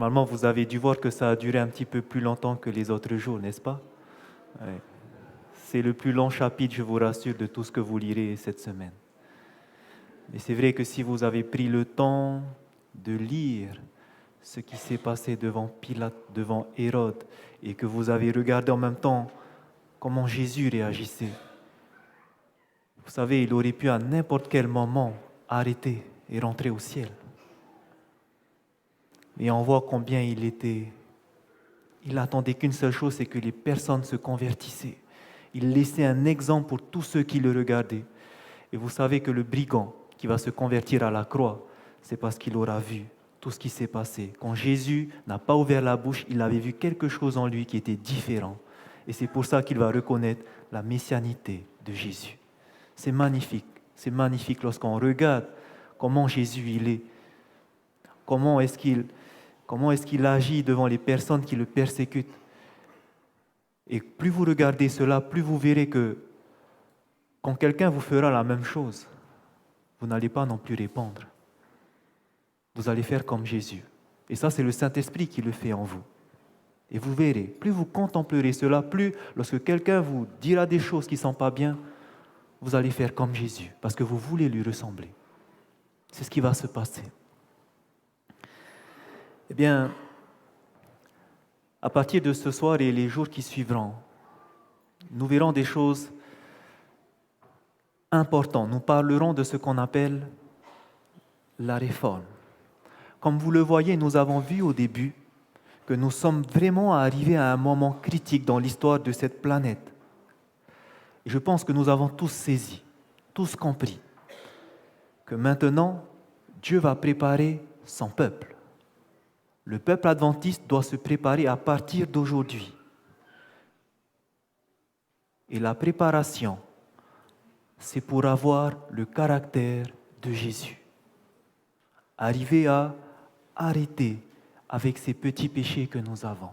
Normalement, vous avez dû voir que ça a duré un petit peu plus longtemps que les autres jours, n'est-ce pas? Ouais. C'est le plus long chapitre, je vous rassure, de tout ce que vous lirez cette semaine. Mais c'est vrai que si vous avez pris le temps de lire ce qui s'est passé devant Pilate, devant Hérode, et que vous avez regardé en même temps comment Jésus réagissait, vous savez, il aurait pu à n'importe quel moment arrêter et rentrer au ciel. Et on voit combien il attendait qu'une seule chose, c'est que les personnes se convertissaient. Il laissait un exemple pour tous ceux qui le regardaient. Et vous savez que le brigand qui va se convertir à la croix, c'est parce qu'il aura vu tout ce qui s'est passé. Quand Jésus n'a pas ouvert la bouche, il avait vu quelque chose en lui qui était différent. Et c'est pour ça qu'il va reconnaître la messianité de Jésus. C'est magnifique lorsqu'on regarde comment Jésus il est, comment est-ce qu'il agit devant les personnes qui le persécutent. Et plus vous regardez cela, plus vous verrez que quand quelqu'un vous fera la même chose, vous n'allez pas non plus répondre. Vous allez faire comme Jésus. Et ça, c'est le Saint-Esprit qui le fait en vous. Et vous verrez, plus vous contemplerez cela, plus lorsque quelqu'un vous dira des choses qui ne sont pas bien, vous allez faire comme Jésus, parce que vous voulez lui ressembler. C'est ce qui va se passer. Eh bien, à partir de ce soir et les jours qui suivront, nous verrons des choses importantes. Nous parlerons de ce qu'on appelle la réforme. Comme vous le voyez, nous avons vu au début que nous sommes vraiment arrivés à un moment critique dans l'histoire de cette planète. Et je pense que nous avons tous saisi, tous compris, que maintenant, Dieu va préparer son peuple. Le peuple adventiste doit se préparer à partir d'aujourd'hui. Et la préparation, c'est pour avoir le caractère de Jésus. Arriver à arrêter avec ces petits péchés que nous avons.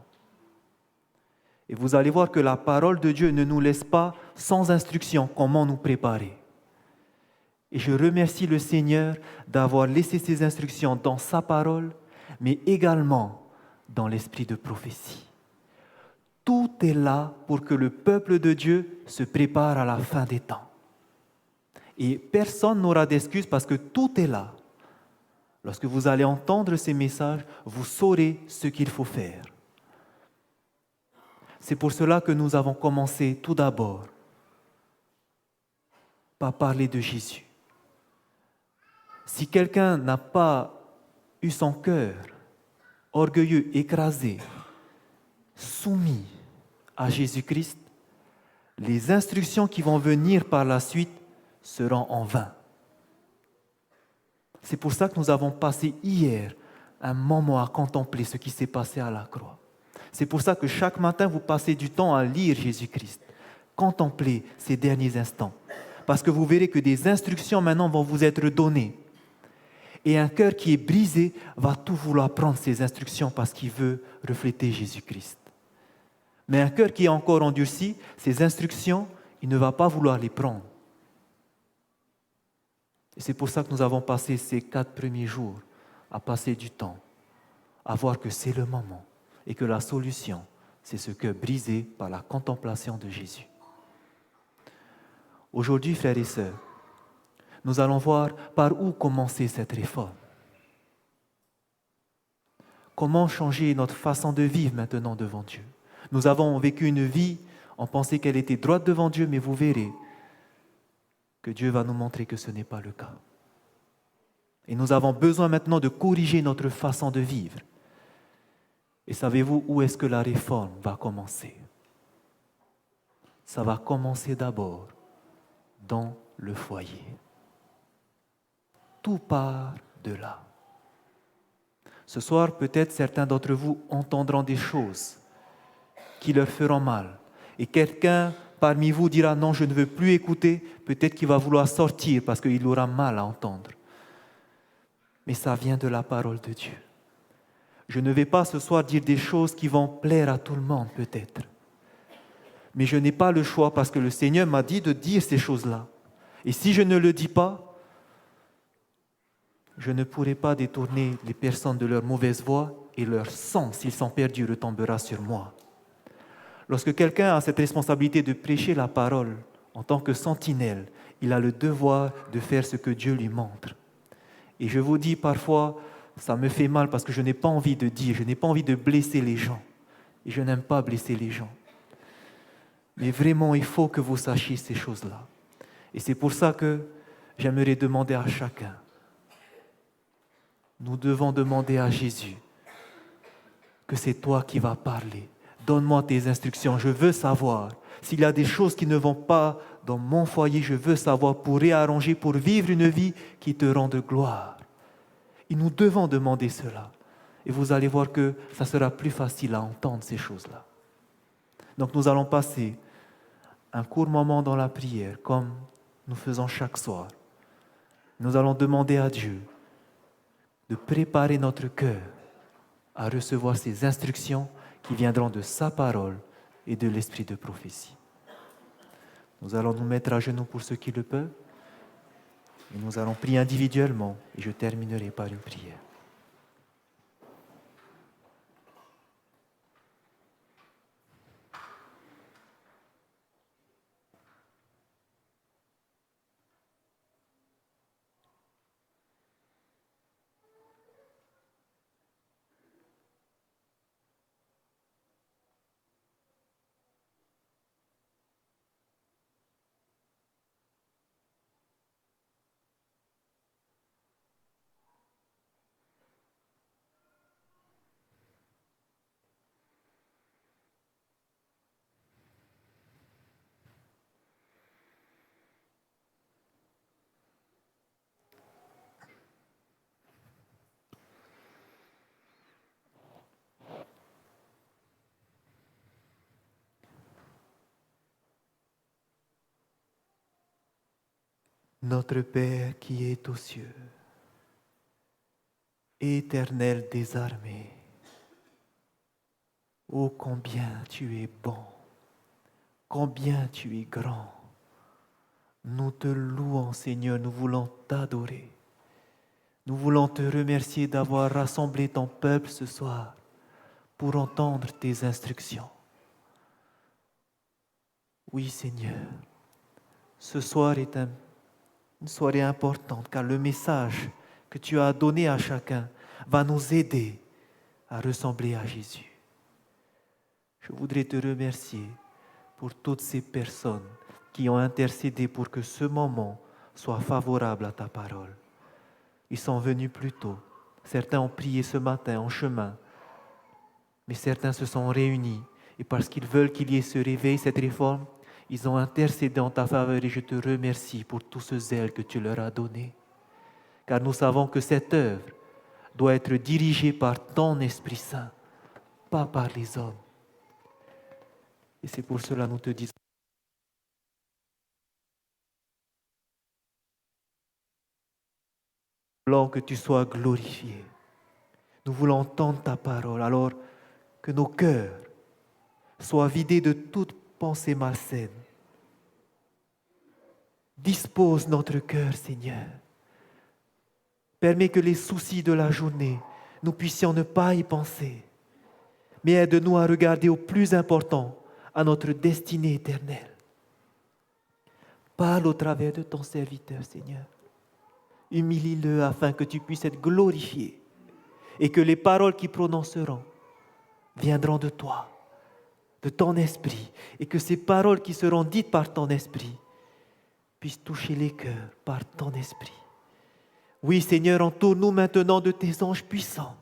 Et vous allez voir que la parole de Dieu ne nous laisse pas sans instruction comment nous préparer. Et je remercie le Seigneur d'avoir laissé ces instructions dans sa parole, mais également dans l'esprit de prophétie. Tout est là pour que le peuple de Dieu se prépare à la fin des temps. Et personne n'aura d'excuse parce que tout est là. Lorsque vous allez entendre ces messages, vous saurez ce qu'il faut faire. C'est pour cela que nous avons commencé tout d'abord par parler de Jésus. Si quelqu'un n'a pas eu son cœur orgueilleux, écrasé, soumis à Jésus-Christ, les instructions qui vont venir par la suite seront en vain. C'est pour ça que nous avons passé hier un moment à contempler ce qui s'est passé à la croix. C'est pour ça que chaque matin, vous passez du temps à lire Jésus-Christ. Contemplez ces derniers instants. Parce que vous verrez que des instructions maintenant vont vous être données. Et un cœur qui est brisé va tout vouloir prendre ces instructions parce qu'il veut refléter Jésus-Christ. Mais un cœur qui est encore endurci, ces instructions, il ne va pas vouloir les prendre. Et c'est pour ça que nous avons passé ces 4 premiers jours à passer du temps, à voir que c'est le moment et que la solution, c'est ce cœur brisé par la contemplation de Jésus. Aujourd'hui, frères et sœurs, nous allons voir par où commencer cette réforme. Comment changer notre façon de vivre maintenant devant Dieu. Nous avons vécu une vie, on pensait qu'elle était droite devant Dieu, mais vous verrez que Dieu va nous montrer que ce n'est pas le cas. Et nous avons besoin maintenant de corriger notre façon de vivre. Et savez-vous où est-ce que la réforme va commencer? Ça va commencer d'abord dans le foyer. Tout part de là. Ce soir, peut-être certains d'entre vous entendront des choses qui leur feront mal. Et quelqu'un parmi vous dira non, je ne veux plus écouter. Peut-être qu'il va vouloir sortir parce qu'il aura mal à entendre. Mais ça vient de la parole de Dieu. Je ne vais pas ce soir dire des choses qui vont plaire à tout le monde peut-être. Mais je n'ai pas le choix parce que le Seigneur m'a dit de dire ces choses-là. Et si je ne le dis pas, je ne pourrai pas détourner les personnes de leur mauvaise voie et leur sang, s'ils sont perdus, retombera sur moi. Lorsque quelqu'un a cette responsabilité de prêcher la parole en tant que sentinelle, il a le devoir de faire ce que Dieu lui montre. Et je vous dis parfois, ça me fait mal parce que je n'ai pas envie de dire, je n'ai pas envie de blesser les gens. Et je n'aime pas blesser les gens. Mais vraiment, il faut que vous sachiez ces choses-là. Et c'est pour ça que j'aimerais demander à chacun. Nous devons demander à Jésus que c'est toi qui vas parler. Donne-moi tes instructions, je veux savoir. S'il y a des choses qui ne vont pas dans mon foyer, je veux savoir pour réarranger, pour vivre une vie qui te rende gloire. Et nous devons demander cela. Et vous allez voir que ça sera plus facile à entendre ces choses-là. Donc nous allons passer un court moment dans la prière, comme nous faisons chaque soir. Nous allons demander à Dieu de préparer notre cœur à recevoir ces instructions qui viendront de sa parole et de l'esprit de prophétie. Nous allons nous mettre à genoux pour ceux qui le peuvent et nous allons prier individuellement et je terminerai par une prière. Notre Père qui est aux cieux, Éternel des armées, ô combien tu es bon, combien tu es grand. Nous te louons, Seigneur, nous voulons t'adorer. Nous voulons te remercier d'avoir rassemblé ton peuple ce soir pour entendre tes instructions. Oui, Seigneur, ce soir est une soirée importante car le message que tu as donné à chacun va nous aider à ressembler à Jésus. Je voudrais te remercier pour toutes ces personnes qui ont intercédé pour que ce moment soit favorable à ta parole. Ils sont venus plus tôt. Certains ont prié ce matin en chemin, mais certains se sont réunis et parce qu'ils veulent qu'il y ait ce réveil, cette réforme, ils ont intercédé en ta faveur et je te remercie pour tout ce zèle que tu leur as donné. Car nous savons que cette œuvre doit être dirigée par ton Esprit Saint, pas par les hommes. Et c'est pour cela que nous te disons nous voulons que tu sois glorifié. Nous voulons entendre ta parole, alors que nos cœurs soient vidés de toute pensée malsaine. Dispose notre cœur, Seigneur. Permets que les soucis de la journée, nous puissions ne pas y penser, mais aide-nous à regarder au plus important, à notre destinée éternelle. Parle au travers de ton serviteur, Seigneur. Humilie-le afin que tu puisses être glorifié et que les paroles qu'il prononceront viendront de toi, de ton esprit, et que ces paroles qui seront dites par ton esprit puissent toucher les cœurs par ton esprit. Oui, Seigneur, entoure-nous maintenant de tes anges puissants.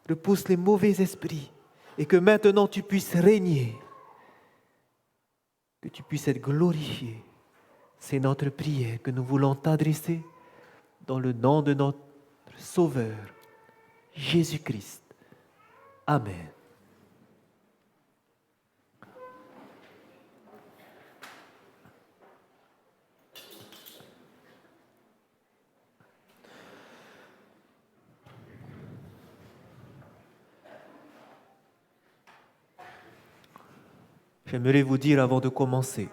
Repousse les mauvais esprits et que maintenant tu puisses régner, que tu puisses être glorifié. C'est notre prière que nous voulons t'adresser dans le nom de notre Sauveur, Jésus-Christ. Amen. J'aimerais vous dire avant de commencer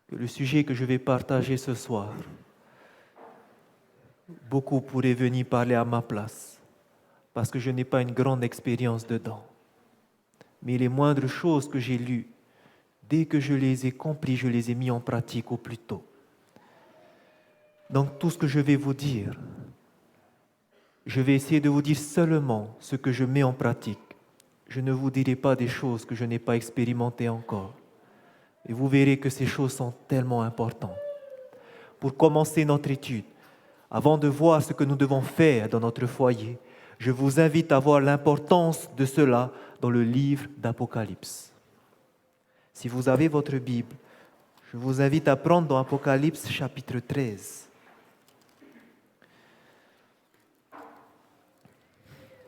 que le sujet que je vais partager ce soir beaucoup pourraient venir parler à ma place, parce que je n'ai pas une grande expérience dedans. Mais les moindres choses que j'ai lues, dès que je les ai compris, je les ai mis en pratique au plus tôt. Donc tout ce que je vais vous dire, je vais essayer de vous dire seulement ce que je mets en pratique. Je ne vous dirai pas des choses que je n'ai pas expérimentées encore. Et vous verrez que ces choses sont tellement importantes. Pour commencer notre étude, avant de voir ce que nous devons faire dans notre foyer, je vous invite à voir l'importance de cela dans le livre d'Apocalypse. Si vous avez votre Bible, je vous invite à prendre dans Apocalypse chapitre 13.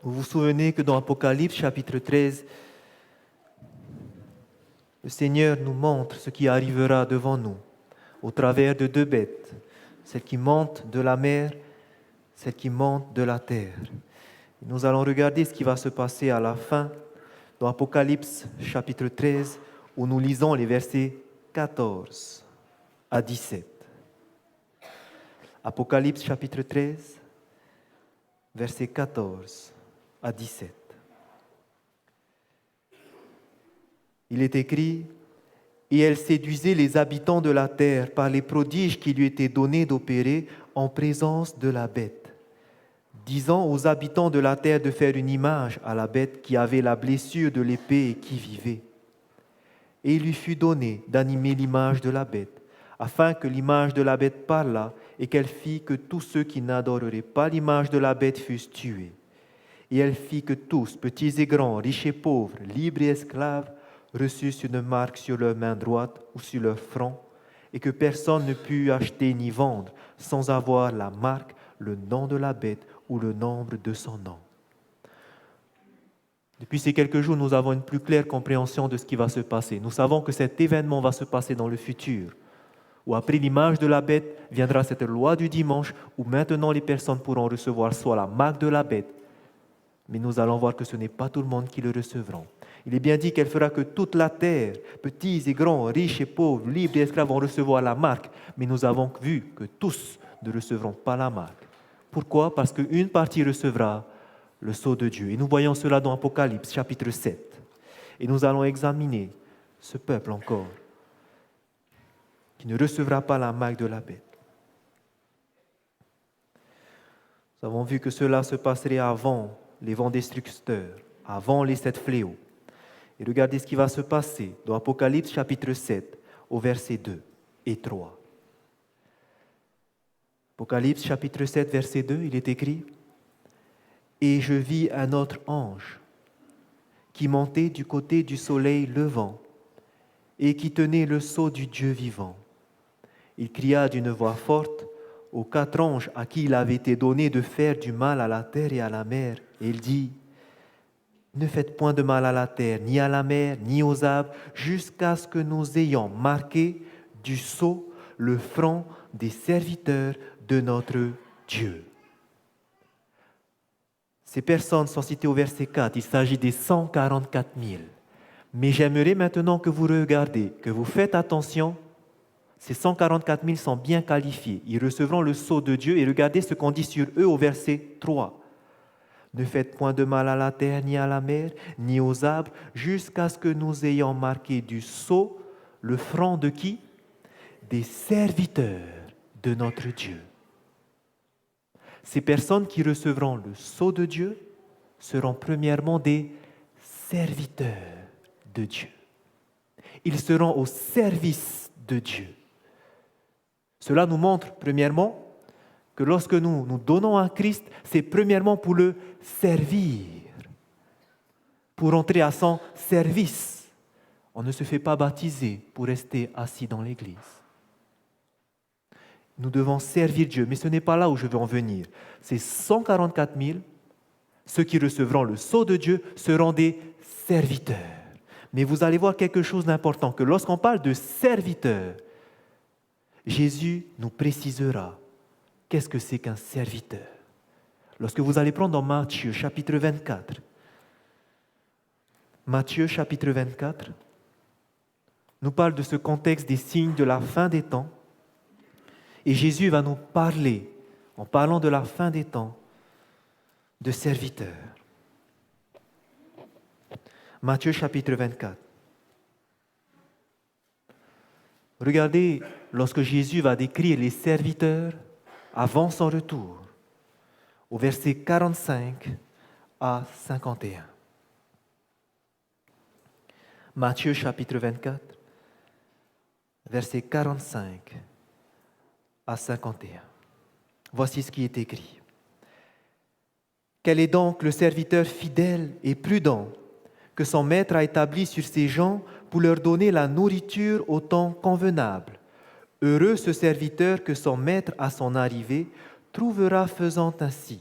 Vous vous souvenez que dans Apocalypse chapitre 13, le Seigneur nous montre ce qui arrivera devant nous au travers de deux bêtes, celle qui monte de la mer, celle qui monte de la terre. Nous allons regarder ce qui va se passer à la fin dans Apocalypse chapitre 13, où nous lisons les versets 14 à 17. Apocalypse chapitre 13, versets 14 à 17. Il est écrit: « Et elle séduisait les habitants de la terre par les prodiges qui lui étaient donnés d'opérer en présence de la bête, disant aux habitants de la terre de faire une image à la bête qui avait la blessure de l'épée et qui vivait. Et il lui fut donné d'animer l'image de la bête, afin que l'image de la bête parlât et qu'elle fit que tous ceux qui n'adoreraient pas l'image de la bête fussent tués. Et elle fit que tous, petits et grands, riches et pauvres, libres et esclaves, reçussent une marque sur leur main droite ou sur leur front, et que personne ne put acheter ni vendre sans avoir la marque, le nom de la bête ou le nombre de son nom. » Depuis ces quelques jours, nous avons une plus claire compréhension de ce qui va se passer. Nous savons que cet événement va se passer dans le futur, où après l'image de la bête viendra cette loi du dimanche, où maintenant les personnes pourront recevoir soit la marque de la bête, mais nous allons voir que ce n'est pas tout le monde qui le recevront. Il est bien dit qu'elle fera que toute la terre, petits et grands, riches et pauvres, libres et esclaves, vont recevoir la marque, mais nous avons vu que tous ne recevront pas la marque. Pourquoi? Parce qu'une partie recevra le sceau de Dieu. Et nous voyons cela dans Apocalypse, chapitre 7. Et nous allons examiner ce peuple encore, qui ne recevra pas la marque de la bête. Nous avons vu que cela se passerait avant les vents destructeurs, avant les 7 fléaux. Et regardez ce qui va se passer dans Apocalypse, chapitre 7, au verset 2 et 3. Apocalypse, chapitre 7, verset 2, il est écrit: « Et je vis un autre ange qui montait du côté du soleil levant et qui tenait le sceau du Dieu vivant. Il cria d'une voix forte aux 4 anges à qui il avait été donné de faire du mal à la terre et à la mer. Et il dit: Ne faites point de mal à la terre, ni à la mer, ni aux arbres, jusqu'à ce que nous ayons marqué du sceau le front des serviteurs de notre Dieu. » Ces personnes sont citées au verset 4. Il s'agit des 144 000. Mais j'aimerais maintenant que vous regardez, que vous faites attention. Ces 144 000 sont bien qualifiés. Ils recevront le sceau de Dieu. Et regardez ce qu'on dit sur eux au verset 3. Ne faites point de mal à la terre, ni à la mer, ni aux arbres, jusqu'à ce que nous ayons marqué du sceau le front de qui? Des serviteurs de notre Dieu. Ces personnes qui recevront le sceau de Dieu seront premièrement des serviteurs de Dieu. Ils seront au service de Dieu. Cela nous montre premièrement que lorsque nous nous donnons à Christ, c'est premièrement pour le servir, pour entrer à son service. On ne se fait pas baptiser pour rester assis dans l'église. Nous devons servir Dieu, mais ce n'est pas là où je veux en venir. Ces 144 000, ceux qui recevront le sceau de Dieu, seront des serviteurs. Mais vous allez voir quelque chose d'important, que lorsqu'on parle de serviteurs, Jésus nous précisera qu'est-ce que c'est qu'un serviteur. Lorsque vous allez prendre dans Matthieu chapitre 24, Matthieu chapitre 24 nous parle de ce contexte des signes de la fin des temps. Et Jésus va nous parler en parlant de la fin des temps, de serviteurs. Matthieu chapitre 24. Regardez, lorsque Jésus va décrire les serviteurs avant son retour, au verset 45 à 51. Matthieu chapitre 24, versets 45 à 51. Voici ce qui est écrit. Quel est donc le serviteur fidèle et prudent que son maître a établi sur ses gens pour leur donner la nourriture au temps convenable? Heureux ce serviteur que son maître à son arrivée trouvera faisant ainsi.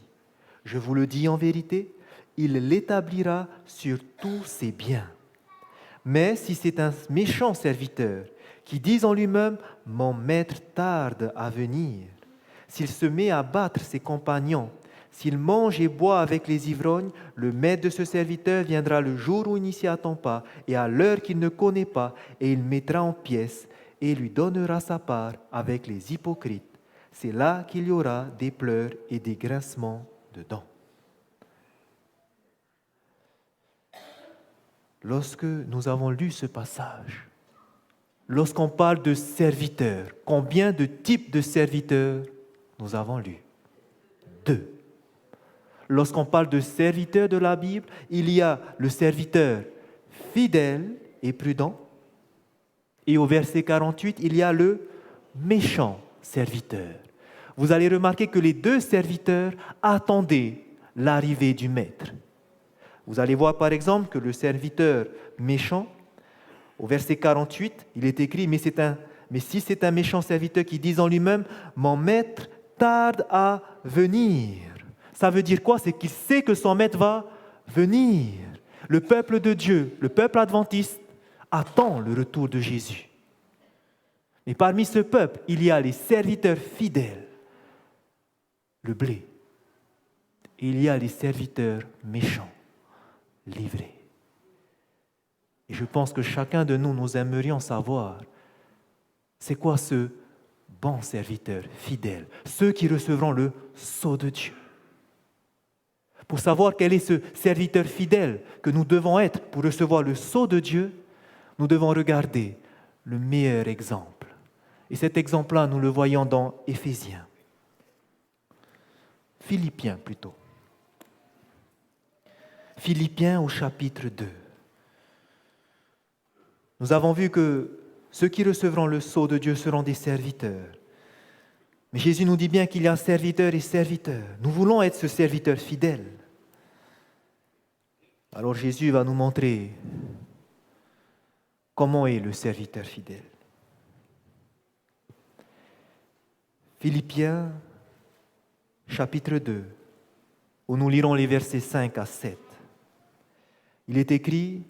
Je vous le dis en vérité, il l'établira sur tous ses biens. Mais si c'est un méchant serviteur qui dit en lui-même « Mon maître tarde à venir », s'il se met à battre ses compagnons, s'il mange et boit avec les ivrognes, le maître de ce serviteur viendra le jour où il n'y s'y attend pas et à l'heure qu'il ne connaît pas, et il mettra en pièces et lui donnera sa part avec les hypocrites. C'est là qu'il y aura des pleurs et des grincements de dents. Lorsque nous avons lu ce passage, lorsqu'on parle de serviteurs, combien de types de serviteurs nous avons lus? 2. Lorsqu'on parle de serviteurs de la Bible, il y a le serviteur fidèle et prudent. Et au verset 48, il y a le méchant serviteur. Vous allez remarquer que les deux serviteurs attendaient l'arrivée du maître. Vous allez voir par exemple que le serviteur méchant, au verset 48, il est écrit « Mais si c'est un méchant serviteur qui dit en lui-même « Mon maître tarde à venir », ça veut dire quoi? C'est qu'il sait que son maître va venir. Le peuple de Dieu, le peuple adventiste, attend le retour de Jésus. Mais parmi ce peuple, il y a les serviteurs fidèles, le blé. Et il y a les serviteurs méchants, livrés. Et je pense que chacun de nous, nous aimerions savoir, c'est quoi ce bon serviteur fidèle, ceux qui recevront le sceau de Dieu. Pour savoir quel est ce serviteur fidèle que nous devons être pour recevoir le sceau de Dieu, nous devons regarder le meilleur exemple. Et cet exemple-là, nous le voyons dans Éphésiens. Philippiens plutôt. Philippiens au chapitre 2. Nous avons vu que ceux qui recevront le sceau de Dieu seront des serviteurs. Mais Jésus nous dit bien qu'il y a serviteurs et serviteurs. Nous voulons être ce serviteur fidèle. Alors Jésus va nous montrer comment est le serviteur fidèle. Philippiens, chapitre 2, où nous lirons les versets 5 à 7. Il est écrit,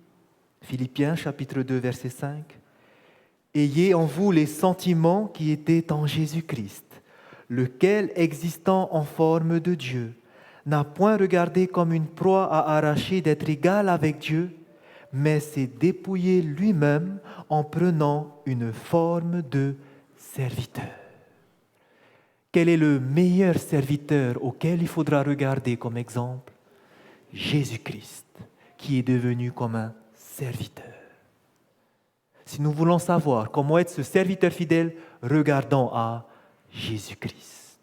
Philippiens, chapitre 2, verset 5, « Ayez en vous les sentiments qui étaient en Jésus-Christ, lequel, existant en forme de Dieu, n'a point regardé comme une proie à arracher d'être égal avec Dieu, mais s'est dépouillé lui-même en prenant une forme de serviteur. » Quel est le meilleur serviteur auquel il faudra regarder comme exemple? Jésus-Christ, qui est devenu comme un serviteur. Si nous voulons savoir comment être ce serviteur fidèle, regardons à Jésus-Christ.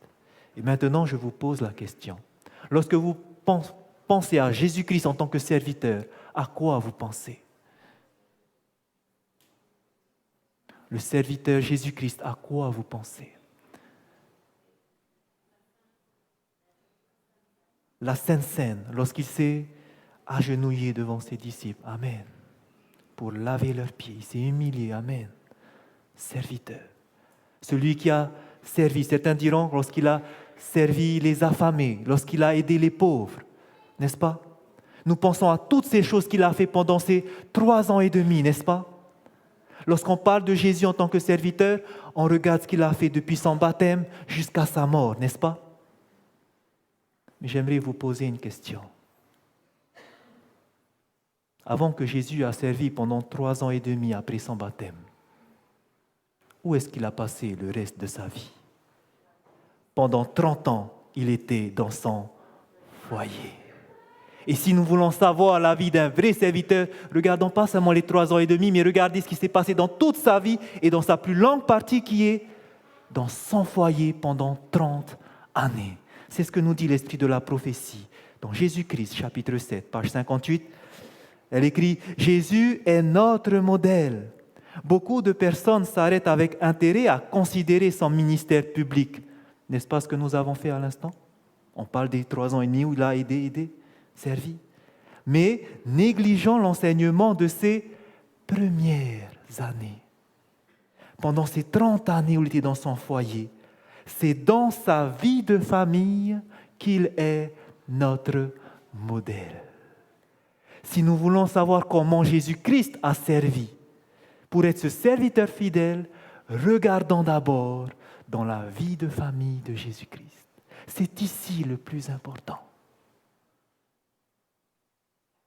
Et maintenant, je vous pose la question. Lorsque vous pensez à Jésus-Christ en tant que serviteur, à quoi vous pensez? Le serviteur Jésus-Christ, à quoi vous pensez? La Sainte Seine, lorsqu'il s'est agenouillé devant ses disciples, Amen, pour laver leurs pieds, il s'est humilié, Amen, serviteur. Celui qui a servi, certains diront, lorsqu'il a servi les affamés, lorsqu'il a aidé les pauvres, n'est-ce pas? Nous pensons à toutes ces choses qu'il a fait pendant ces 3 ans et demi, n'est-ce pas? Lorsqu'on parle de Jésus en tant que serviteur, on regarde ce qu'il a fait depuis son baptême jusqu'à sa mort, n'est-ce pas? Mais j'aimerais vous poser une question. Avant que Jésus a servi pendant 3 ans et demi après son baptême, où est-ce qu'il a passé le reste de sa vie? Pendant 30 ans, il était dans son foyer. Et si nous voulons savoir la vie d'un vrai serviteur, regardons pas seulement les 3 ans et demi, mais regardez ce qui s'est passé dans toute sa vie et dans sa plus longue partie qui est dans son foyer pendant 30 années. C'est ce que nous dit l'esprit de la prophétie. Dans Jésus-Christ, chapitre 7, page 58, elle écrit « Jésus est notre modèle ». Beaucoup de personnes s'arrêtent avec intérêt à considérer son ministère public. N'est-ce pas ce que nous avons fait à l'instant? On parle des 3 ans et demi où il a aidé, servi. Mais négligeons l'enseignement de ses premières années. Pendant ces 30 années où il était dans son foyer, c'est dans sa vie de famille qu'il est notre modèle. Si nous voulons savoir comment Jésus-Christ a servi, pour être ce serviteur fidèle, regardons d'abord dans la vie de famille de Jésus-Christ. C'est ici le plus important.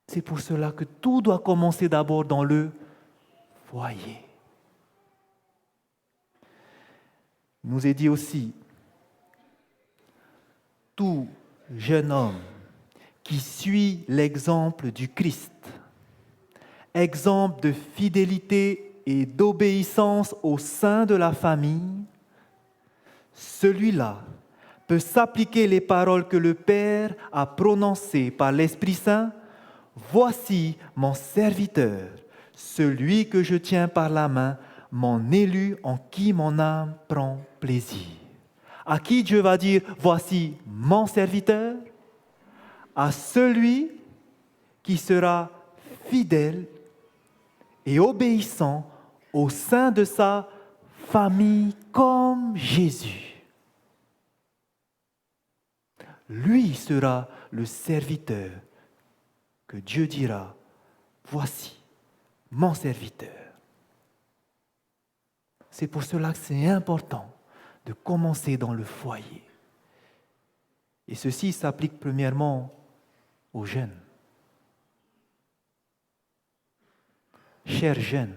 C'est pour cela que tout doit commencer d'abord dans le foyer. Il nous est dit aussi, tout jeune homme qui suit l'exemple du Christ, exemple de fidélité et d'obéissance au sein de la famille, celui-là peut s'appliquer les paroles que le Père a prononcées par l'Esprit Saint. Voici mon serviteur, celui que je tiens par la main, mon élu en qui mon âme prend plaisir. À qui Dieu va dire, voici mon serviteur? À celui qui sera fidèle et obéissant au sein de sa famille comme Jésus. Lui sera le serviteur que Dieu dira, voici mon serviteur. C'est pour cela que c'est important de commencer dans le foyer. Et ceci s'applique premièrement aux jeunes. Chers jeunes,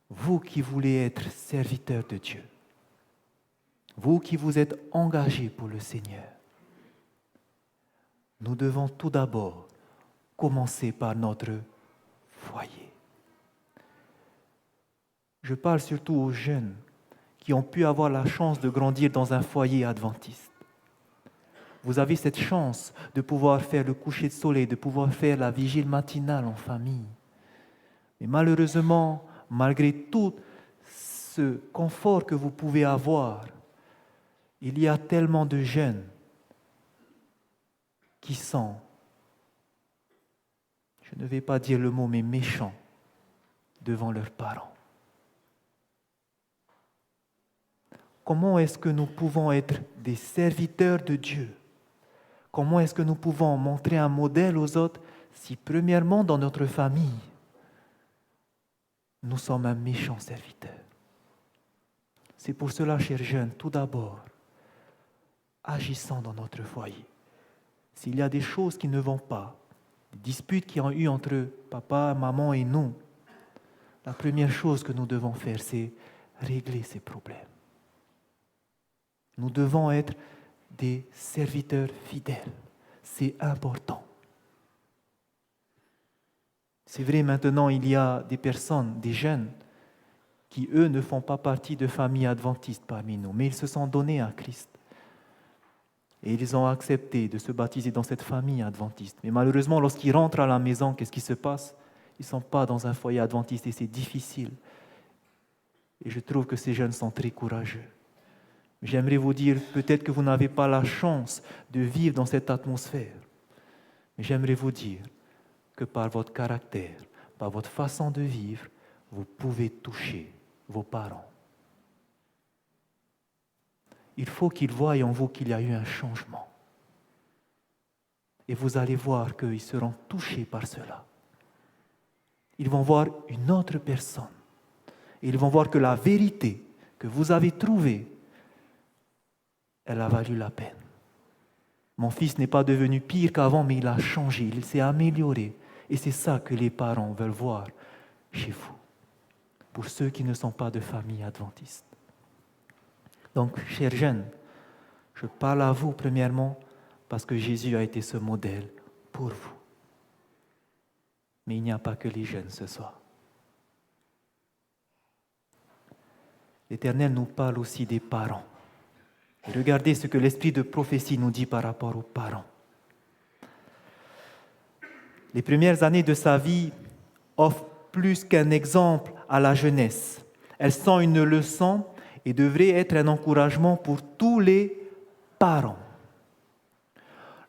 vous qui voulez être serviteurs de Dieu, vous qui vous êtes engagés pour le Seigneur, nous devons tout d'abord commencer par notre foyer. Je parle surtout aux jeunes qui ont pu avoir la chance de grandir dans un foyer adventiste. Vous avez cette chance de pouvoir faire le coucher de soleil, de pouvoir faire la vigile matinale en famille. Mais malheureusement, malgré tout ce confort que vous pouvez avoir, il y a tellement de jeunes qui sont, je ne vais pas dire le mot, mais méchants devant leurs parents. Comment est-ce que nous pouvons être des serviteurs de Dieu? Comment est-ce que nous pouvons montrer un modèle aux autres si, premièrement, dans notre famille, nous sommes un méchant serviteur? C'est pour cela, chers jeunes, tout d'abord, agissons dans notre foyer. S'il y a des choses qui ne vont pas, des disputes qui ont eu entre papa, maman et nous, la première chose que nous devons faire, c'est régler ces problèmes. Nous devons être des serviteurs fidèles. C'est important. C'est vrai, maintenant, il y a des personnes, des jeunes, qui, eux, ne font pas partie de familles adventistes parmi nous, mais ils se sont donnés à Christ. Et ils ont accepté de se baptiser dans cette famille adventiste. Mais malheureusement, lorsqu'ils rentrent à la maison, qu'est-ce qui se passe? Ils ne sont pas dans un foyer adventiste et c'est difficile. Et je trouve que ces jeunes sont très courageux. J'aimerais vous dire, peut-être que vous n'avez pas la chance de vivre dans cette atmosphère. Mais j'aimerais vous dire que par votre caractère, par votre façon de vivre, vous pouvez toucher vos parents. Il faut qu'ils voient en vous qu'il y a eu un changement. Et vous allez voir qu'ils seront touchés par cela. Ils vont voir une autre personne. Et ils vont voir que la vérité que vous avez trouvée, elle a valu la peine. Mon fils n'est pas devenu pire qu'avant, mais il a changé, il s'est amélioré. Et c'est ça que les parents veulent voir chez vous, pour ceux qui ne sont pas de famille adventiste. Donc, chers jeunes, je parle à vous premièrement parce que Jésus a été ce modèle pour vous. Mais il n'y a pas que les jeunes ce soir. L'Éternel nous parle aussi des parents. Et regardez ce que l'esprit de prophétie nous dit par rapport aux parents. Les premières années de sa vie offrent plus qu'un exemple à la jeunesse. Elles sont une leçon et devraient être un encouragement pour tous les parents.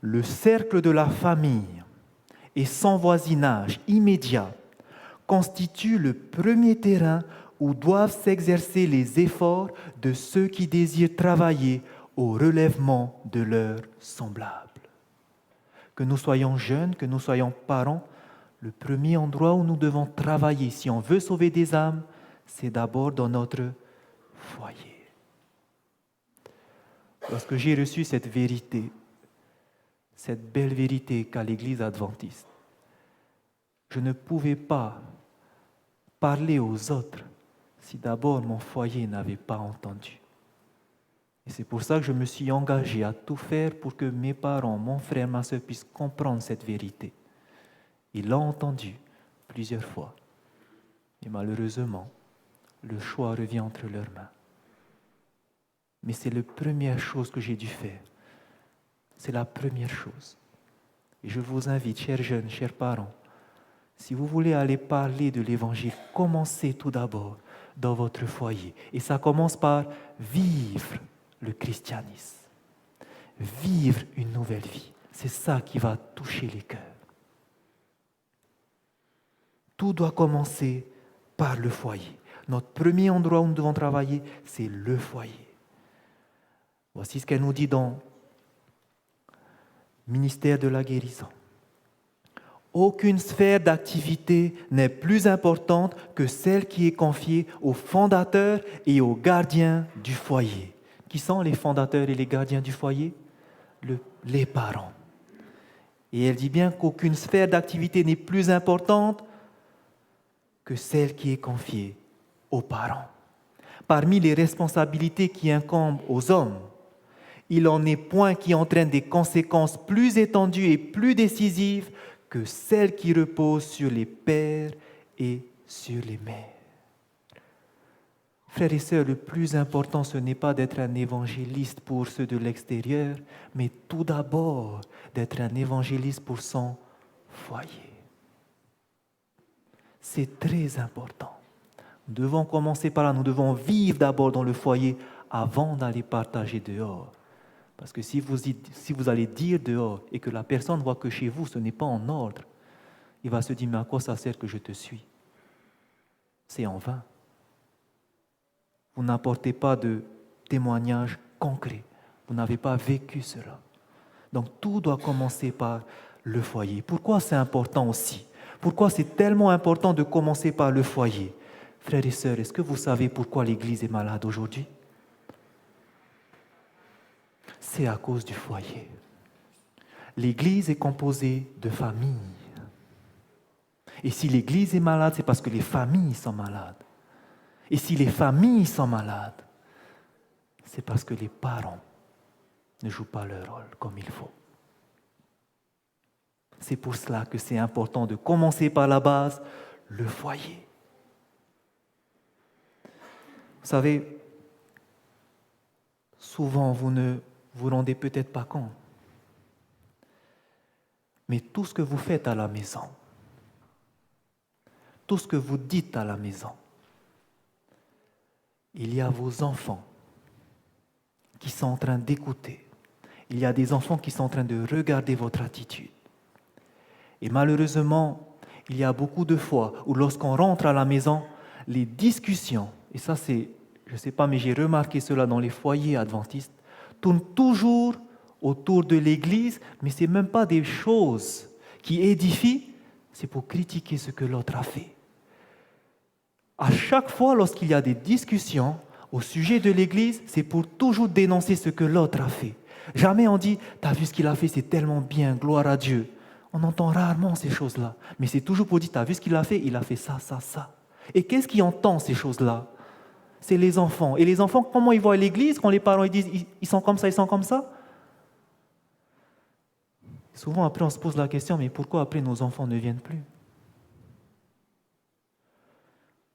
Le cercle de la famille et son voisinage immédiat constituent le premier terrain où doivent s'exercer les efforts de ceux qui désirent travailler au relèvement de leurs semblables. Que nous soyons jeunes, que nous soyons parents, le premier endroit où nous devons travailler, si on veut sauver des âmes, c'est d'abord dans notre foyer. Lorsque j'ai reçu cette vérité, cette belle vérité qu'a l'Église adventiste, je ne pouvais pas parler aux autres si d'abord mon foyer n'avait pas entendu. Et c'est pour ça que je me suis engagé à tout faire pour que mes parents, mon frère, ma soeur puissent comprendre cette vérité. Ils l'ont entendu plusieurs fois. Et malheureusement, le choix revient entre leurs mains. Mais c'est la première chose que j'ai dû faire. C'est la première chose. Et je vous invite, chers jeunes, chers parents, si vous voulez aller parler de l'Évangile, commencez tout d'abord dans votre foyer. Et ça commence par vivre le christianisme. Vivre une nouvelle vie. C'est ça qui va toucher les cœurs. Tout doit commencer par le foyer. Notre premier endroit où nous devons travailler, c'est le foyer. Voici ce qu'elle nous dit dans Ministère de la guérison. Aucune sphère d'activité n'est plus importante que celle qui est confiée aux fondateurs et aux gardiens du foyer. Qui sont les fondateurs et les gardiens du foyer? Les parents. Et elle dit bien qu'aucune sphère d'activité n'est plus importante que celle qui est confiée aux parents. Parmi les responsabilités qui incombent aux hommes, il en est point qui entraîne des conséquences plus étendues et plus décisives que celles qui reposent sur les pères et sur les mères. Frères et sœurs, le plus important, ce n'est pas d'être un évangéliste pour ceux de l'extérieur, mais tout d'abord d'être un évangéliste pour son foyer. C'est très important. Nous devons commencer par là, nous devons vivre d'abord dans le foyer avant d'aller partager dehors. Parce que si vous allez dire dehors et que la personne voit que chez vous, ce n'est pas en ordre, il va se dire, mais à quoi ça sert que je te suis? C'est en vain. Vous n'apportez pas de témoignage concret. Vous n'avez pas vécu cela. Donc tout doit commencer par le foyer. Pourquoi c'est important aussi? Pourquoi c'est tellement important de commencer par le foyer? Frères et sœurs, est-ce que vous savez pourquoi l'Église est malade aujourd'hui? C'est à cause du foyer. L'Église est composée de familles. Et si l'Église est malade, c'est parce que les familles sont malades. Et si les familles sont malades, c'est parce que les parents ne jouent pas leur rôle comme il faut. C'est pour cela que c'est important de commencer par la base, le foyer. Vous savez, souvent vous ne vous rendez peut-être pas compte, mais tout ce que vous faites à la maison, tout ce que vous dites à la maison, il y a vos enfants qui sont en train d'écouter. Il y a des enfants qui sont en train de regarder votre attitude. Et malheureusement, il y a beaucoup de fois où lorsqu'on rentre à la maison, les discussions, et ça c'est, je ne sais pas, mais j'ai remarqué cela dans les foyers adventistes, tournent toujours autour de l'Église, mais ce n'est même pas des choses qui édifient, c'est pour critiquer ce que l'autre a fait. À chaque fois, lorsqu'il y a des discussions au sujet de l'Église, c'est pour toujours dénoncer ce que l'autre a fait. Jamais on dit « T'as vu ce qu'il a fait, c'est tellement bien, gloire à Dieu ». On entend rarement ces choses-là, mais c'est toujours pour dire « T'as vu ce qu'il a fait, il a fait ça, ça, ça ». Et qu'est-ce qui entend ces choses-là? c'est les enfants. Et les enfants, comment ils voient l'église quand les parents ils disent ils sont comme ça, ils sont comme ça? Souvent après on se pose la question, mais pourquoi après nos enfants ne viennent plus?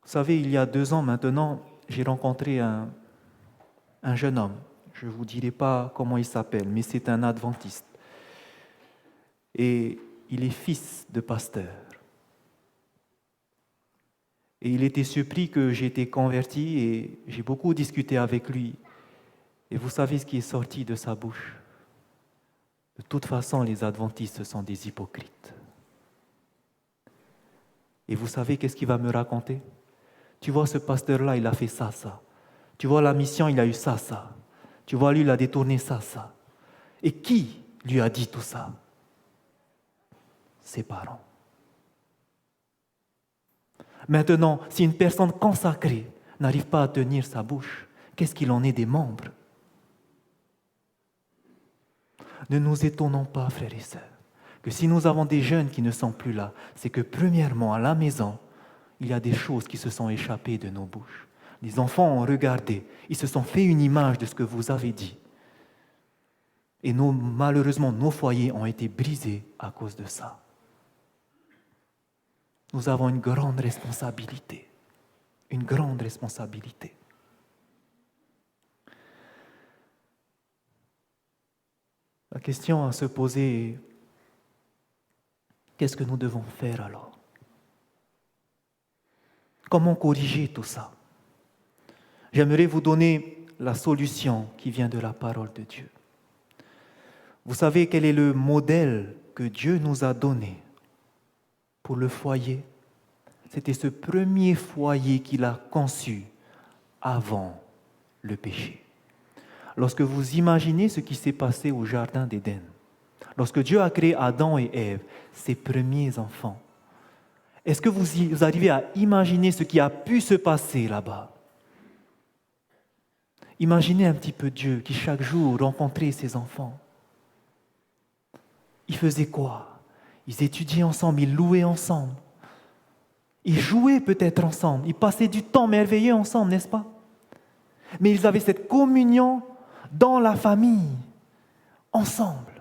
Vous savez, il y a 2 ans maintenant, j'ai rencontré un jeune homme. Je ne vous dirai pas comment il s'appelle, mais c'est un adventiste. Et il est fils de pasteur. Et il était surpris que j'ai été converti et j'ai beaucoup discuté avec lui. Et vous savez ce qui est sorti de sa bouche? De toute façon, les adventistes sont des hypocrites. Et vous savez qu'est-ce qu'il va me raconter? Tu vois, ce pasteur-là, il a fait ça, ça. Tu vois, la mission, il a eu ça, ça. Tu vois, lui, il a détourné ça, ça. Et qui lui a dit tout ça? Ses parents. Maintenant, si une personne consacrée n'arrive pas à tenir sa bouche, qu'est-ce qu'il en est des membres? Ne nous étonnons pas, frères et sœurs, que si nous avons des jeunes qui ne sont plus là, c'est que premièrement, à la maison, il y a des choses qui se sont échappées de nos bouches. Les enfants ont regardé, ils se sont fait une image de ce que vous avez dit. Et malheureusement, nos foyers ont été brisés à cause de ça. Nous avons une grande responsabilité. Une grande responsabilité. La question à se poser est, qu'est-ce que nous devons faire alors? Comment corriger tout ça? J'aimerais vous donner la solution qui vient de la parole de Dieu. Vous savez quel est le modèle que Dieu nous a donné pour le foyer? C'était ce premier foyer qu'il a conçu avant le péché. Lorsque vous imaginez ce qui s'est passé au jardin d'Éden, lorsque Dieu a créé Adam et Ève, ses premiers enfants, est-ce que vous arrivez à imaginer ce qui a pu se passer là-bas? Imaginez un petit peu Dieu qui chaque jour rencontrait ses enfants. Ils faisaient quoi? Ils étudiaient ensemble, ils louaient ensemble. Ils jouaient peut-être ensemble, ils passaient du temps merveilleux ensemble, n'est-ce pas? Mais ils avaient cette communion dans la famille, ensemble.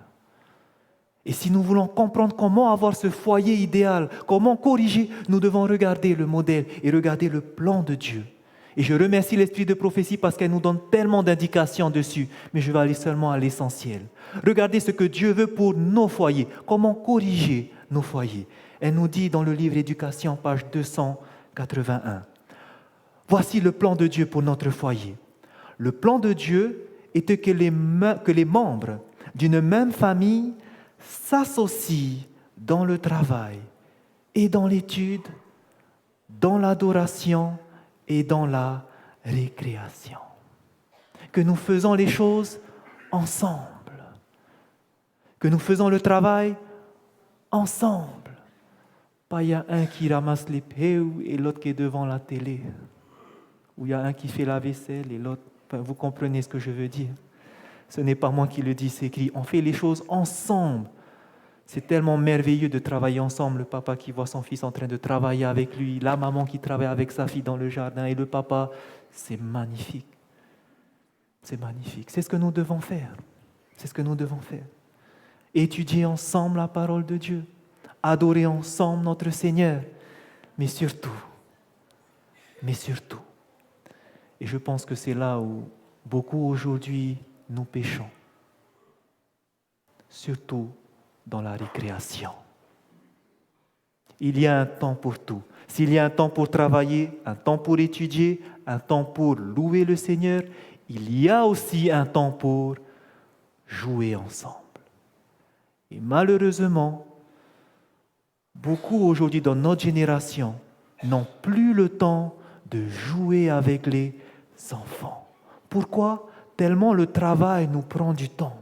Et si nous voulons comprendre comment avoir ce foyer idéal, comment corriger, nous devons regarder le modèle et regarder le plan de Dieu. Et je remercie l'Esprit de prophétie parce qu'elle nous donne tellement d'indications dessus, mais je vais aller seulement à l'essentiel. Regardez ce que Dieu veut pour nos foyers, comment corriger nos foyers. Elle nous dit dans le livre Éducation, page 281. Voici le plan de Dieu pour notre foyer. Le plan de Dieu est que les membres d'une même famille s'associent dans le travail et dans l'étude, dans l'adoration et dans la récréation. Que nous faisons les choses ensemble. Que nous faisons le travail ensemble. Pas il y a un qui ramasse les pains et l'autre qui est devant la télé. Ou il y a un qui fait la vaisselle et l'autre... Enfin, vous comprenez ce que je veux dire. Ce n'est pas moi qui le dis, c'est écrit. On fait les choses ensemble. C'est tellement merveilleux de travailler ensemble. Le papa qui voit son fils en train de travailler avec lui, la maman qui travaille avec sa fille dans le jardin et le papa, c'est magnifique. C'est magnifique. C'est ce que nous devons faire. C'est ce que nous devons faire. Étudier ensemble la parole de Dieu. Adorer ensemble notre Seigneur. Mais surtout, et je pense que c'est là où beaucoup aujourd'hui nous péchons. Surtout dans la récréation. Il y a un temps pour tout. S'il y a un temps pour travailler, un temps pour étudier, un temps pour louer le Seigneur, il y a aussi un temps pour jouer ensemble. Et malheureusement, beaucoup aujourd'hui dans notre génération n'ont plus le temps de jouer avec les enfants. Pourquoi? Tellement le travail nous prend du temps.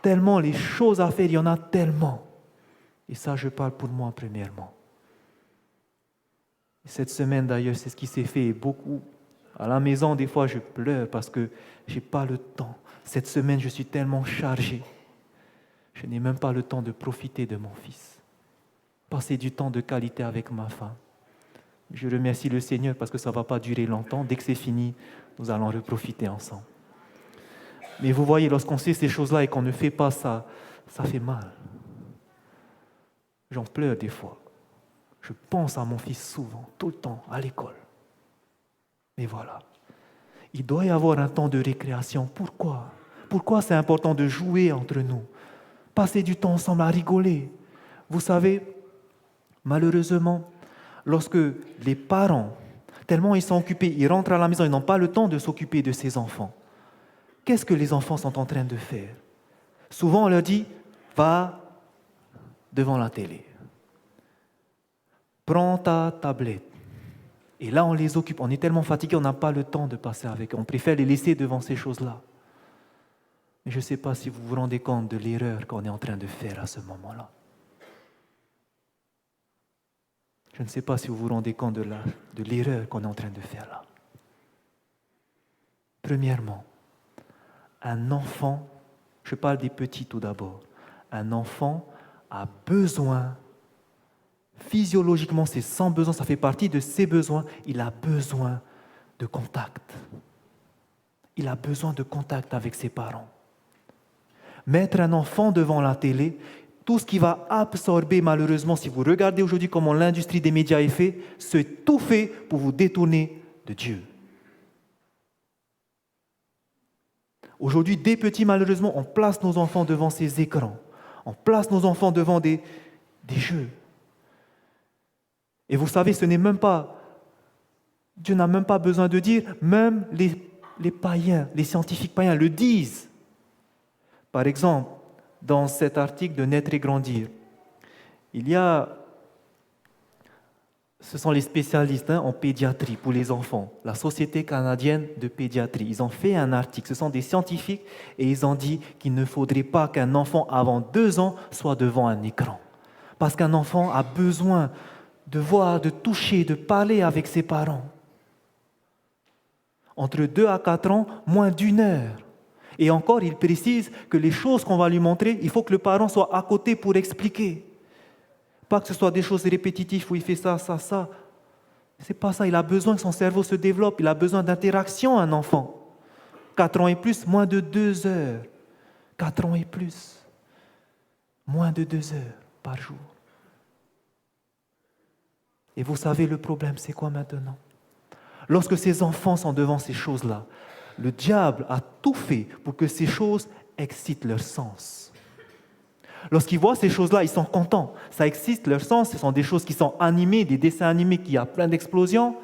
Tellement les choses à faire, il y en a tellement. Et ça, je parle pour moi premièrement. Et cette semaine d'ailleurs, c'est ce qui s'est fait. Beaucoup à la maison, des fois, je pleure parce que je n'ai pas le temps. Cette semaine, je suis tellement chargé. Je n'ai même pas le temps de profiter de mon fils. Passer du temps de qualité avec ma femme. Je remercie le Seigneur parce que ça ne va pas durer longtemps. Dès que c'est fini, nous allons reprofiter ensemble. Mais vous voyez, lorsqu'on sait ces choses-là et qu'on ne fait pas ça, ça fait mal. J'en pleure des fois. Je pense à mon fils souvent, tout le temps, à l'école. Mais voilà. Il doit y avoir un temps de récréation. Pourquoi? Pourquoi c'est important de jouer entre nous? Passer du temps ensemble à rigoler. Vous savez, malheureusement, lorsque les parents, tellement ils sont occupés, ils rentrent à la maison, ils n'ont pas le temps de s'occuper de ses enfants. Qu'est-ce que les enfants sont en train de faire? Souvent, on leur dit, va devant la télé. Prends ta tablette. Et là, on les occupe. On est tellement fatigués, on n'a pas le temps de passer avec eux. On préfère les laisser devant ces choses-là. Mais je ne sais pas si vous vous rendez compte de l'erreur qu'on est en train de faire à ce moment-là. Je ne sais pas si vous vous rendez compte de l'erreur qu'on est en train de faire là. Premièrement, un enfant, je parle des petits tout d'abord, un enfant a besoin, physiologiquement, c'est sans besoin, ça fait partie de ses besoins, il a besoin de contact. Il a besoin de contact avec ses parents. Mettre un enfant devant la télé, tout ce qui va absorber, malheureusement, si vous regardez aujourd'hui comment l'industrie des médias est faite, c'est tout fait pour vous détourner de Dieu. Aujourd'hui, dès petits, malheureusement, on place nos enfants devant ces écrans. On place nos enfants devant des jeux. Et vous savez, ce n'est même pas... Dieu n'a même pas besoin de dire, même les païens, les scientifiques païens le disent. Par exemple, dans cet article de Naître et Grandir, ce sont les spécialistes en pédiatrie pour les enfants, la Société canadienne de pédiatrie. Ils ont fait un article, ce sont des scientifiques, et ils ont dit qu'il ne faudrait pas qu'un enfant avant 2 ans soit devant un écran. Parce qu'un enfant a besoin de voir, de toucher, de parler avec ses parents. Entre 2 à 4 ans, moins d'1 heure. Et encore, il précise que les choses qu'on va lui montrer, il faut que le parent soit à côté pour expliquer. Pas que ce soit des choses répétitives où il fait ça, ça, ça. C'est pas ça. Il a besoin que son cerveau se développe. Il a besoin d'interaction, un enfant. 4 ans et plus, moins de 2 heures. 4 ans et plus, moins de 2 heures par jour. Et vous savez, le problème, c'est quoi maintenant? Lorsque ces enfants sont devant ces choses-là, le diable a tout fait pour que ces choses excitent leur sens. Lorsqu'ils voient ces choses-là, ils sont contents. Ça excite leur sens. Ce sont des choses qui sont animées, des dessins animés qui ont plein d'explosions.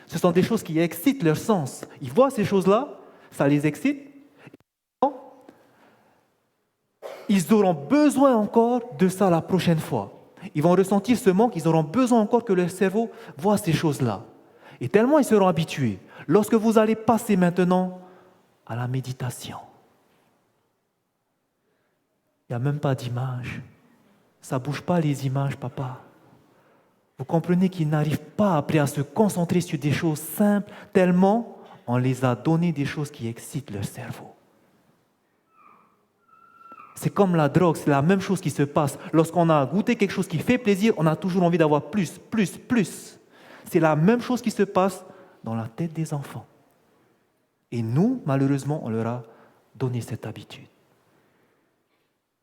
Ce sont des choses qui excitent leur sens. Ils voient ces choses-là, ça les excite. Ils auront besoin encore de ça la prochaine fois. Ils vont ressentir ce manque, ils auront besoin encore que leur cerveau voit ces choses-là. Et tellement ils seront habitués. Lorsque vous allez passer maintenant à la méditation, il n'y a même pas d'image. Ça ne bouge pas les images, papa. Vous comprenez qu'ils n'arrivent pas après à se concentrer sur des choses simples, tellement on les a donné des choses qui excitent leur cerveau. C'est comme la drogue, c'est la même chose qui se passe. Lorsqu'on a goûté quelque chose qui fait plaisir, on a toujours envie d'avoir plus, plus, plus. C'est la même chose qui se passe dans la tête des enfants. Et nous, malheureusement, on leur a donné cette habitude.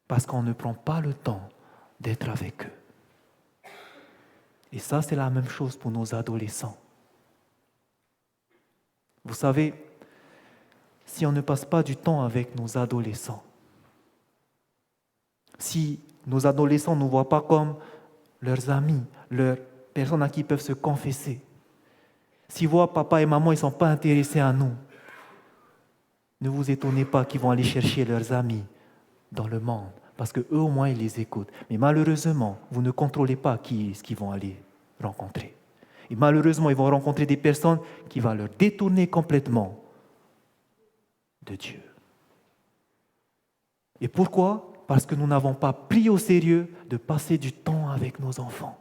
Parce qu'on ne prend pas le temps d'être avec eux. Et ça, c'est la même chose pour nos adolescents. Vous savez, si on ne passe pas du temps avec nos adolescents, si nos adolescents ne nous voient pas comme leurs amis, leurs personnes à qui ils peuvent se confesser, s'ils voient papa et maman, ils ne sont pas intéressés à nous, ne vous étonnez pas qu'ils vont aller chercher leurs amis dans le monde, parce qu'eux au moins ils les écoutent. Mais malheureusement, vous ne contrôlez pas qui est-ce qu'ils vont aller rencontrer. Et malheureusement, ils vont rencontrer des personnes qui vont leur détourner complètement de Dieu. Et pourquoi? Parce que nous n'avons pas pris au sérieux de passer du temps avec nos enfants.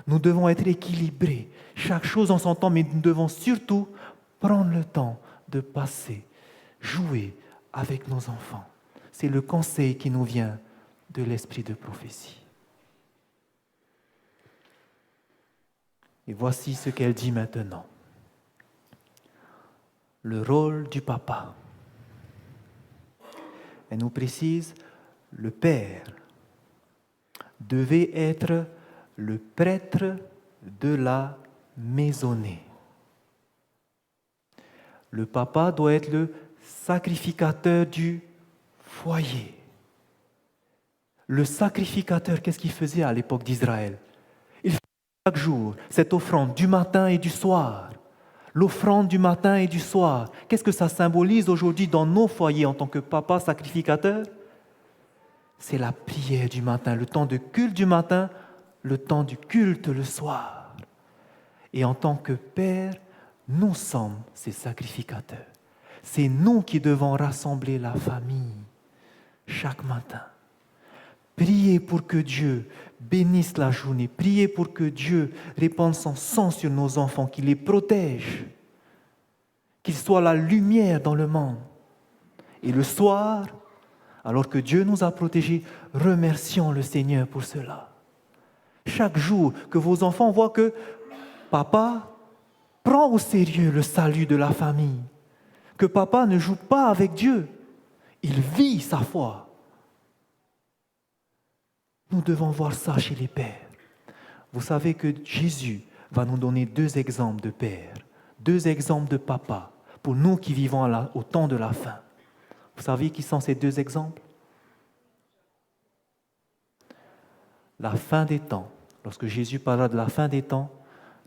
Nous devons être équilibrés, chaque chose en son temps, mais nous devons surtout prendre le temps de passer, jouer avec nos enfants. C'est le conseil qui nous vient de l'esprit de prophétie. Et voici ce qu'elle dit maintenant. Le rôle du papa. Elle nous précise, le père devait être le prêtre de la maisonnée. Le papa doit être le sacrificateur du foyer. Le sacrificateur, qu'est-ce qu'il faisait à l'époque d'Israël? Il faisait chaque jour cette offrande du matin et du soir. L'offrande du matin et du soir. Qu'est-ce que ça symbolise aujourd'hui dans nos foyers en tant que papa sacrificateur? C'est la prière du matin, le temps de culte du matin, le temps du culte le soir. Et en tant que père, nous sommes ces sacrificateurs. C'est nous qui devons rassembler la famille chaque matin. Priez pour que Dieu bénisse la journée. Priez pour que Dieu répande son sang sur nos enfants, qu'il les protège, qu'ils soient la lumière dans le monde. Et le soir, alors que Dieu nous a protégés, remercions le Seigneur pour cela. Chaque jour, que vos enfants voient que papa prend au sérieux le salut de la famille, que papa ne joue pas avec Dieu, il vit sa foi. Nous devons voir ça chez les pères. Vous savez que Jésus va nous donner 2 exemples de pères, 2 exemples de papa, pour nous qui vivons au temps de la fin. Vous savez qui sont ces 2 exemples? La fin des temps. Lorsque Jésus parlera de la fin des temps,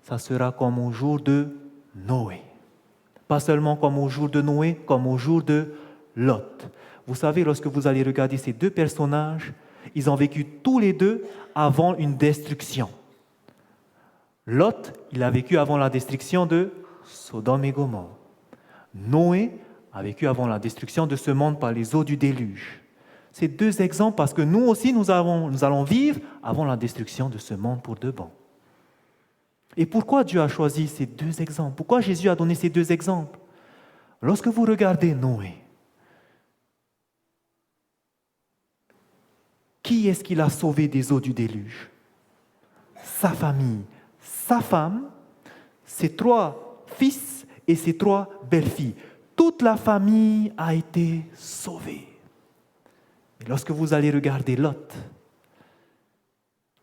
ça sera comme au jour de Noé. Pas seulement comme au jour de Noé, comme au jour de Lot. Vous savez, lorsque vous allez regarder ces 2 personnages, ils ont vécu tous les 2 avant une destruction. Lot, il a vécu avant la destruction de Sodome et Gomorrhe. Noé a vécu avant la destruction de ce monde par les eaux du déluge. Ces 2 exemples parce que nous aussi, nous allons vivre avant la destruction de ce monde pour de bon. Et pourquoi Dieu a choisi ces 2 exemples? Pourquoi Jésus a donné ces 2 exemples? Lorsque vous regardez Noé, qui est-ce qu'il a sauvé des eaux du déluge? Sa famille, sa femme, ses 3 fils et ses 3 belles-filles. Toute la famille a été sauvée. Et lorsque vous allez regarder Lot,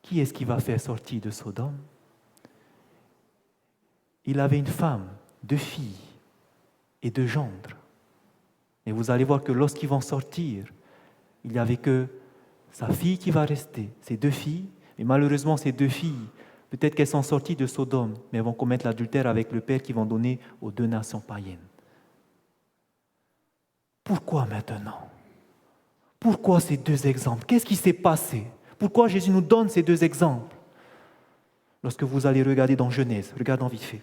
qui est-ce qui va faire sortir de Sodome? Il avait une femme, 2 filles et 2 gendres. Et vous allez voir que lorsqu'ils vont sortir, il n'y avait que sa fille qui va rester, ses 2 filles. Et malheureusement, ces 2 filles, peut-être qu'elles sont sorties de Sodome, mais elles vont commettre l'adultère avec le père qu'ils vont donner aux 2 nations païennes. Pourquoi maintenant? Pourquoi ces 2 exemples? Qu'est-ce qui s'est passé? Pourquoi Jésus nous donne ces 2 exemples? Lorsque vous allez regarder dans Genèse, regardons vite fait.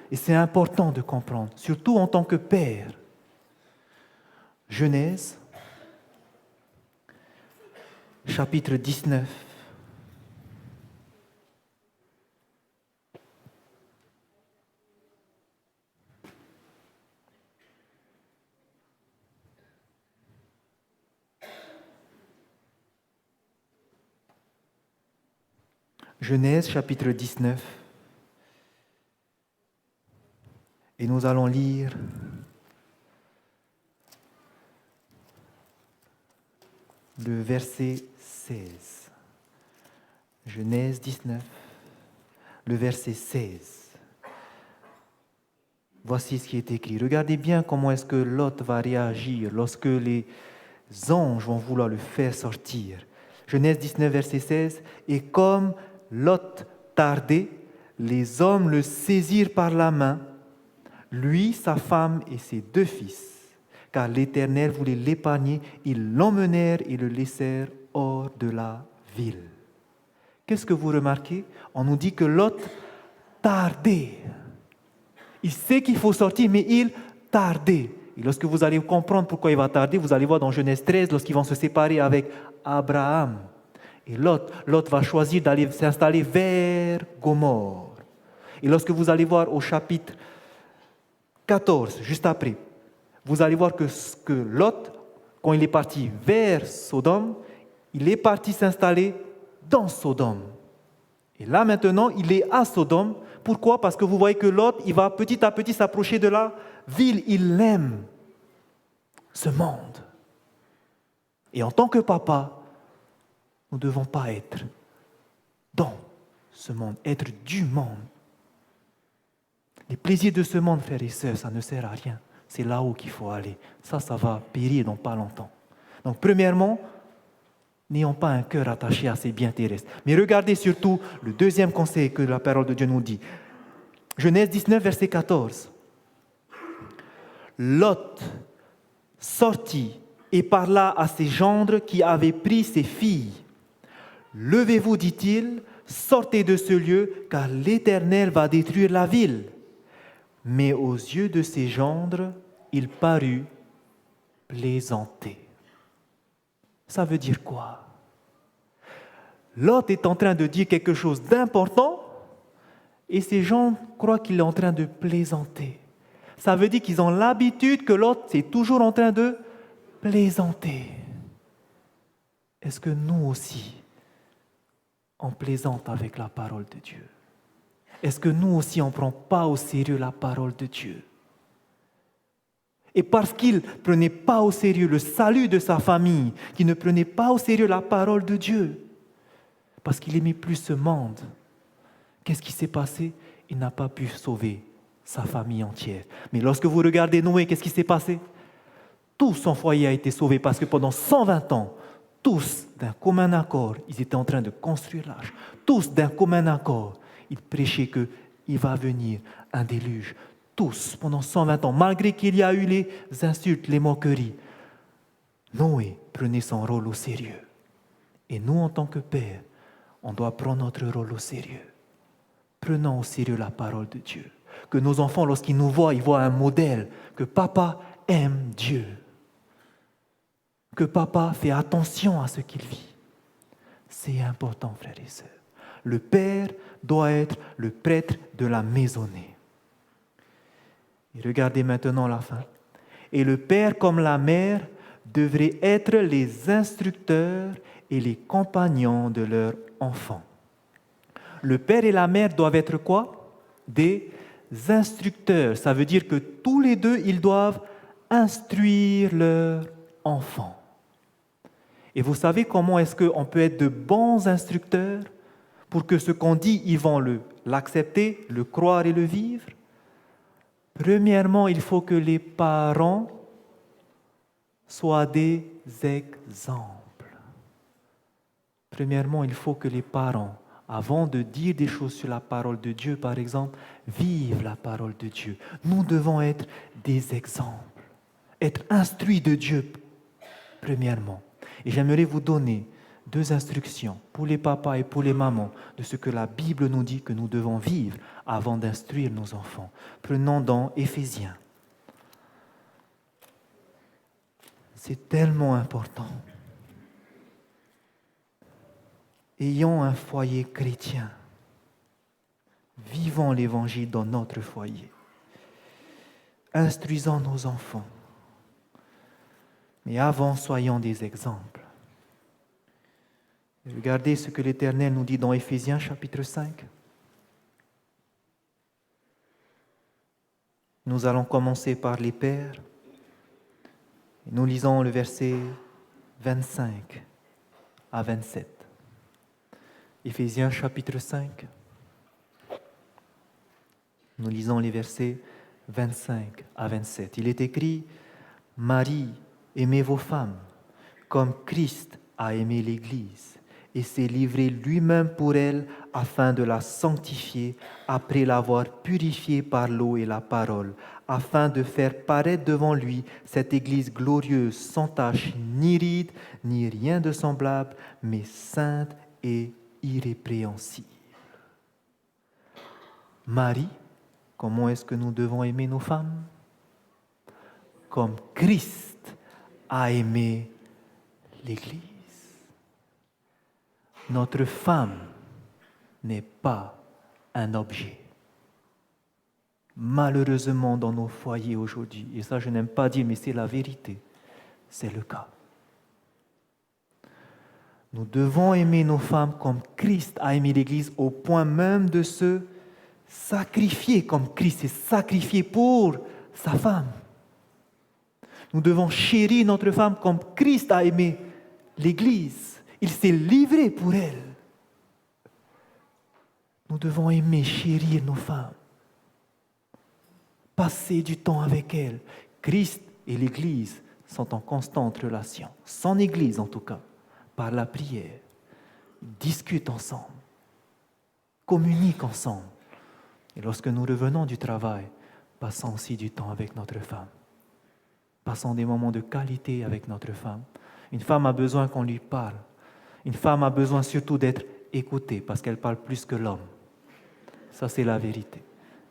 Et c'est important de comprendre, surtout en tant que père. Genèse, chapitre 19. Genèse, chapitre 19. Et nous allons lire le verset 16. Genèse 19, le verset 16. Voici ce qui est écrit. Regardez bien comment est-ce que Lot va réagir lorsque les anges vont vouloir le faire sortir. Genèse 19, verset 16. Et comme Lot tardait, les hommes le saisirent par la main, lui, sa femme et ses 2 fils, car l'Éternel voulait l'épargner. Ils l'emmenèrent et le laissèrent hors de la ville. Qu'est-ce que vous remarquez? On nous dit que Lot tardait. Il sait qu'il faut sortir, mais il tardait. Et lorsque vous allez comprendre pourquoi il va tarder, vous allez voir dans Genèse 13, lorsqu'ils vont se séparer avec Abraham. Et Lot va choisir d'aller s'installer vers Gomorrhe. Et lorsque vous allez voir au chapitre 14, juste après, vous allez voir que Lot, quand il est parti vers Sodome, il est parti s'installer dans Sodome. Et là maintenant, il est à Sodome. Pourquoi? Parce que vous voyez que Lot, il va petit à petit s'approcher de la ville. Il aime ce monde. Et en tant que papa, nous ne devons pas être dans ce monde, être du monde. Les plaisirs de ce monde, frères et sœurs, ça ne sert à rien. C'est là-haut qu'il faut aller. Ça va périr dans pas longtemps. Donc, premièrement, n'ayons pas un cœur attaché à ces biens terrestres. Mais regardez surtout le deuxième conseil que la parole de Dieu nous dit. Genèse 19, verset 14. Lot sortit et parla à ses gendres qui avaient pris ses filles. Levez-vous, dit-il, sortez de ce lieu, car l'Éternel va détruire la ville. Mais aux yeux de ses gendres, il parut plaisanter. Ça veut dire quoi? Lot est en train de dire quelque chose d'important et ces gens croient qu'il est en train de plaisanter. Ça veut dire qu'ils ont l'habitude que Lot est toujours en train de plaisanter. Est-ce que nous aussi, on plaisante avec la parole de Dieu? Est-ce que nous aussi, on ne prend pas au sérieux la parole de Dieu? Et parce qu'il ne prenait pas au sérieux le salut de sa famille, qu'il ne prenait pas au sérieux la parole de Dieu, parce qu'il aimait plus ce monde, qu'est-ce qui s'est passé? Il n'a pas pu sauver sa famille entière. Mais lorsque vous regardez Noé, qu'est-ce qui s'est passé? Tout son foyer a été sauvé parce que pendant 120 ans, tous d'un commun accord, ils étaient en train de construire l'arche. Tous d'un commun accord, ils prêchaient qu'il va venir un déluge. Tous, pendant 120 ans, malgré qu'il y a eu les insultes, les moqueries, Noé prenait son rôle au sérieux. Et nous, en tant que pères, on doit prendre notre rôle au sérieux. Prenons au sérieux la parole de Dieu. Que nos enfants, lorsqu'ils nous voient, ils voient un modèle, que papa aime Dieu. Que papa fait attention à ce qu'il vit. C'est important, frères et sœurs. Le père doit être le prêtre de la maisonnée. Et regardez maintenant la fin. Et le père comme la mère devraient être les instructeurs et les compagnons de leurs enfants. Le père et la mère doivent être quoi? Des instructeurs. Ça veut dire que tous les deux, ils doivent instruire leurs enfants. Et vous savez comment est-ce qu'on peut être de bons instructeurs pour que ce qu'on dit, ils vont l'accepter, le croire et le vivre? Premièrement, il faut que les parents soient des exemples. Premièrement, il faut que les parents, avant de dire des choses sur la parole de Dieu, par exemple, vivent la parole de Dieu. Nous devons être des exemples, être instruits de Dieu, premièrement. Et j'aimerais vous donner 2 instructions pour les papas et pour les mamans de ce que la Bible nous dit que nous devons vivre avant d'instruire nos enfants. Prenons dans Éphésiens. C'est tellement important. Ayons un foyer chrétien. Vivons l'Évangile dans notre foyer. Instruisons nos enfants. Mais avant, soyons des exemples. Regardez ce que l'Éternel nous dit dans Éphésiens chapitre 5. Nous allons commencer par les pères. Nous lisons le verset 25 à 27. Éphésiens chapitre 5. Nous lisons les versets 25 à 27. Il est écrit, « Marie, aimez vos femmes, comme Christ a aimé l'Église, et s'est livré lui-même pour elle afin de la sanctifier, après l'avoir purifiée par l'eau et la parole, afin de faire paraître devant lui cette Église glorieuse, sans tache, ni ride, ni rien de semblable, mais sainte et irrépréhensible. » Marie, comment est-ce que nous devons aimer nos femmes? Comme Christ a aimé l'Église. Notre femme n'est pas un objet. Malheureusement, dans nos foyers aujourd'hui, et ça je n'aime pas dire, mais c'est la vérité, c'est le cas. Nous devons aimer nos femmes comme Christ a aimé l'Église, au point même de se sacrifier comme Christ s'est sacrifié pour sa femme. Nous devons chérir notre femme comme Christ a aimé l'Église. Il s'est livré pour elle. Nous devons aimer, chérir nos femmes. Passer du temps avec elles. Christ et l'Église sont en constante relation. Son Église en tout cas, par la prière. Ils discutent ensemble. Communiquent ensemble. Et lorsque nous revenons du travail, passons aussi du temps avec notre femme. Passons des moments de qualité avec notre femme. Une femme a besoin qu'on lui parle. Une femme a besoin surtout d'être écoutée parce qu'elle parle plus que l'homme. Ça, c'est la vérité.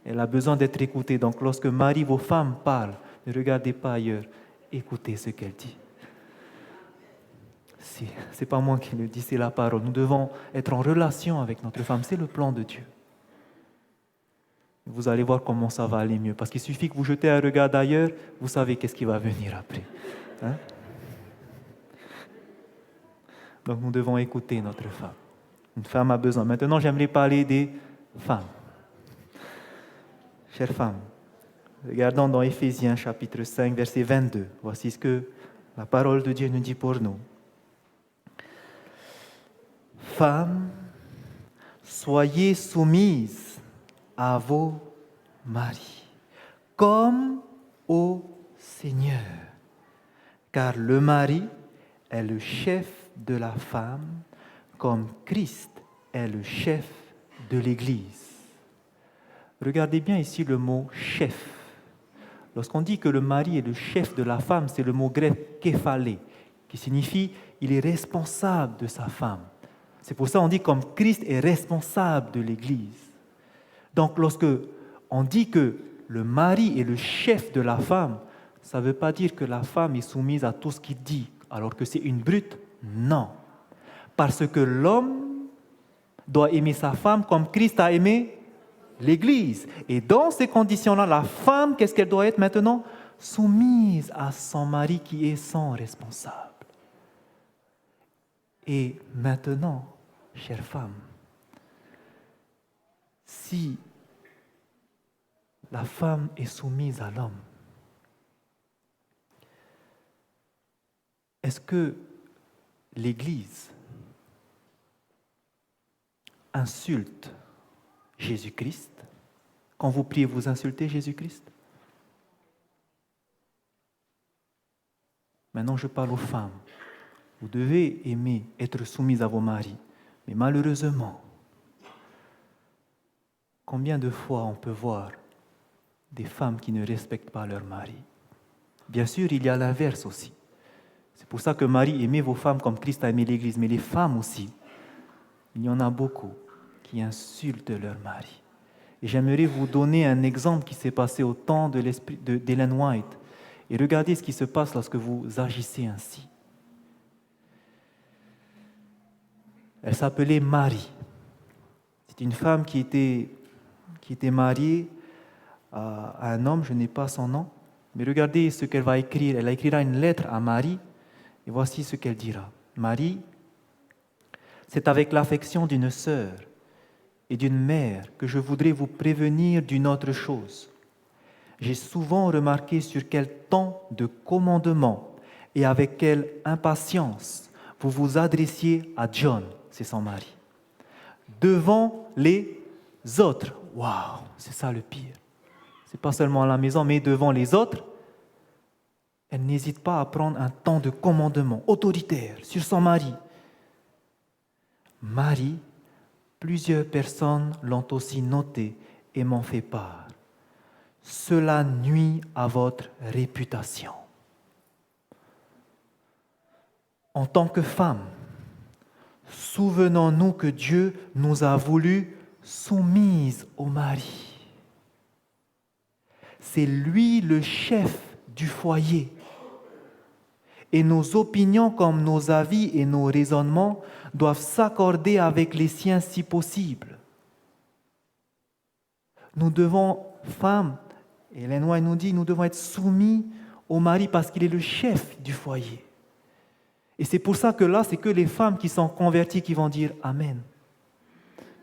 Elle a besoin d'être écoutée. Donc, lorsque Marie, vos femmes parlent, ne regardez pas ailleurs. Écoutez ce qu'elle dit. Ce n'est pas moi qui le dis, c'est la parole. Nous devons être en relation avec notre femme. C'est le plan de Dieu. Vous allez voir comment ça va aller mieux. Parce qu'il suffit que vous jetez un regard d'ailleurs, vous savez qu'est-ce qui va venir après. Hein? Donc nous devons écouter notre femme. Une femme a besoin. Maintenant, j'aimerais parler des femmes. Chères femmes, regardons dans Éphésiens chapitre 5, verset 22. Voici ce que la parole de Dieu nous dit pour nous. Femmes, soyez soumises à vos maris, comme au Seigneur. Car le mari est le chef de la femme, comme Christ est le chef de l'Église. Regardez bien ici le mot « chef ». Lorsqu'on dit que le mari est le chef de la femme, c'est le mot grec « képhalé », qui signifie « il est responsable de sa femme ». C'est pour ça qu'on dit comme Christ est responsable de l'Église. Donc lorsque on dit que le mari est le chef de la femme, ça ne veut pas dire que la femme est soumise à tout ce qu'il dit, alors que c'est une brute. Non. Parce que l'homme doit aimer sa femme comme Christ a aimé l'Église. Et dans ces conditions-là, la femme, qu'est-ce qu'elle doit être maintenant? Soumise à son mari qui est son responsable. Et maintenant, chère femme, si la femme est soumise à l'homme, est-ce que l'Église insulte Jésus-Christ? Quand vous priez, vous insultez Jésus-Christ? Maintenant, je parle aux femmes. Vous devez aimer être soumises à vos maris. Mais malheureusement, combien de fois on peut voir des femmes qui ne respectent pas leur mari? Bien sûr, il y a l'inverse aussi. C'est pour ça que Marie, aimez vos femmes comme Christ a aimé l'Église. Mais les femmes aussi, il y en a beaucoup qui insultent leur mari. Et j'aimerais vous donner un exemple qui s'est passé au temps d'Ellen White. Et regardez ce qui se passe lorsque vous agissez ainsi. Elle s'appelait Marie. C'est une femme qui était mariée à un homme, je n'ai pas son nom. Mais regardez ce qu'elle va écrire. Elle écrira une lettre à Marie. Et voici ce qu'elle dira. Marie, c'est avec l'affection d'une sœur et d'une mère que je voudrais vous prévenir d'une autre chose. J'ai souvent remarqué sur quel ton de commandement et avec quelle impatience vous vous adressiez à John, c'est son mari, devant les autres. Waouh, c'est ça le pire. C'est pas seulement à la maison, mais devant les autres. Elle n'hésite pas à prendre un ton de commandement autoritaire sur son mari. Marie, plusieurs personnes l'ont aussi noté et m'en fait part. Cela nuit à votre réputation. En tant que femme, souvenons-nous que Dieu nous a voulu soumises au mari. C'est lui le chef du foyer. Et nos opinions comme nos avis et nos raisonnements doivent s'accorder avec les siens si possible. Nous devons, femmes, Ellen White nous dit, nous devons être soumis au mari parce qu'il est le chef du foyer. Et c'est pour ça que là, c'est que les femmes qui sont converties qui vont dire Amen.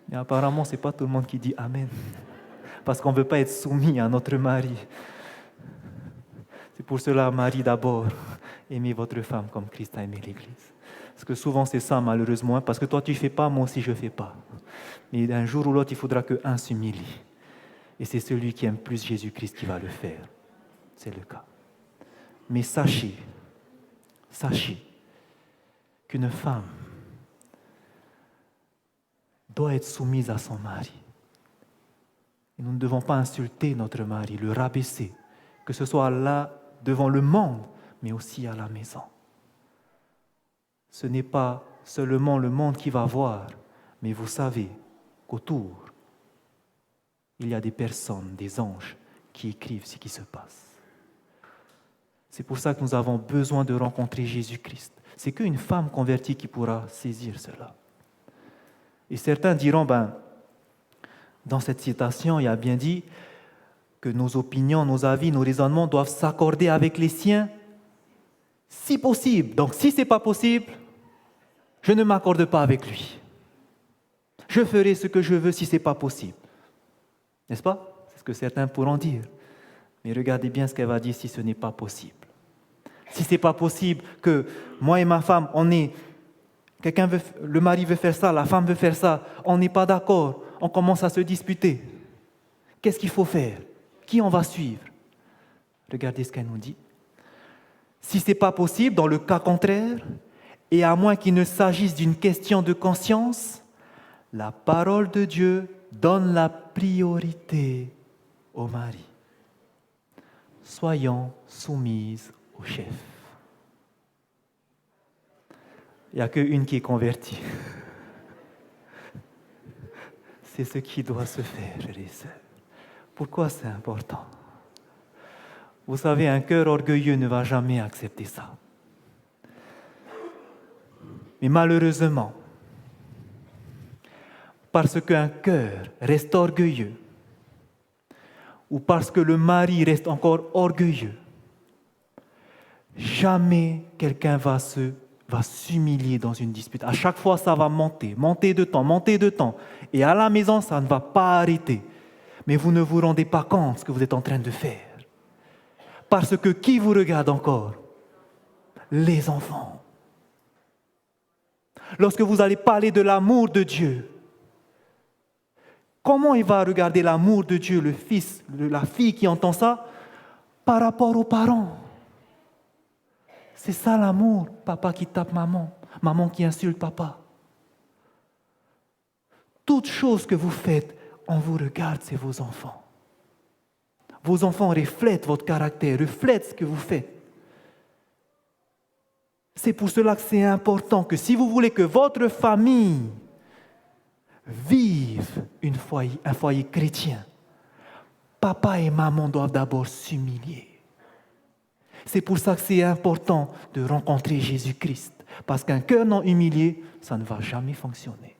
Mais apparemment, ce n'est pas tout le monde qui dit Amen. Parce qu'on ne veut pas être soumis à notre mari. C'est pour cela, mari d'abord, aimez votre femme comme Christ a aimé l'Église. Parce que souvent c'est ça malheureusement, parce que toi tu ne fais pas, moi aussi je ne fais pas. Mais d'un jour ou l'autre, il faudra qu'un s'humilie. Et c'est celui qui aime plus Jésus-Christ qui va le faire. C'est le cas. Mais sachez qu'une femme doit être soumise à son mari. Et nous ne devons pas insulter notre mari, le rabaisser, que ce soit là devant le monde, mais aussi à la maison. Ce n'est pas seulement le monde qui va voir, mais vous savez qu'autour, il y a des personnes, des anges, qui écrivent ce qui se passe. C'est pour ça que nous avons besoin de rencontrer Jésus-Christ. C'est qu'une femme convertie qui pourra saisir cela. Et certains diront, dans cette citation, il y a bien dit que nos opinions, nos avis, nos raisonnements doivent s'accorder avec les siens, si possible. Donc, si ce n'est pas possible, je ne m'accorde pas avec lui. Je ferai ce que je veux si ce n'est pas possible. N'est-ce pas? C'est ce que certains pourront dire. Mais regardez bien ce qu'elle va dire si ce n'est pas possible. Si ce n'est pas possible que moi et ma femme, le mari veut faire ça, la femme veut faire ça, on n'est pas d'accord, on commence à se disputer. Qu'est-ce qu'il faut faire? Qui on va suivre? Regardez ce qu'elle nous dit. Si ce n'est pas possible, dans le cas contraire, et à moins qu'il ne s'agisse d'une question de conscience, la parole de Dieu donne la priorité au mari. Soyons soumises au chef. Il n'y a qu'une qui est convertie. C'est ce qui doit se faire, frères et sœurs. Pourquoi c'est important? Vous savez, un cœur orgueilleux ne va jamais accepter ça. Mais malheureusement, parce qu'un cœur reste orgueilleux, ou parce que le mari reste encore orgueilleux, jamais quelqu'un va s'humilier dans une dispute. À chaque fois, ça va monter de temps. Et à la maison, ça ne va pas arrêter. Mais vous ne vous rendez pas compte de ce que vous êtes en train de faire. Parce que qui vous regarde encore? Les enfants. Lorsque vous allez parler de l'amour de Dieu, comment il va regarder l'amour de Dieu, le fils, la fille qui entend ça, par rapport aux parents? C'est ça l'amour, papa qui tape maman, maman qui insulte papa. Toute chose que vous faites, on vous regarde, c'est vos enfants. Vos enfants reflètent votre caractère, reflètent ce que vous faites. C'est pour cela que c'est important que si vous voulez que votre famille vive un foyer chrétien, papa et maman doivent d'abord s'humilier. C'est pour ça que c'est important de rencontrer Jésus-Christ. Parce qu'un cœur non humilié, ça ne va jamais fonctionner.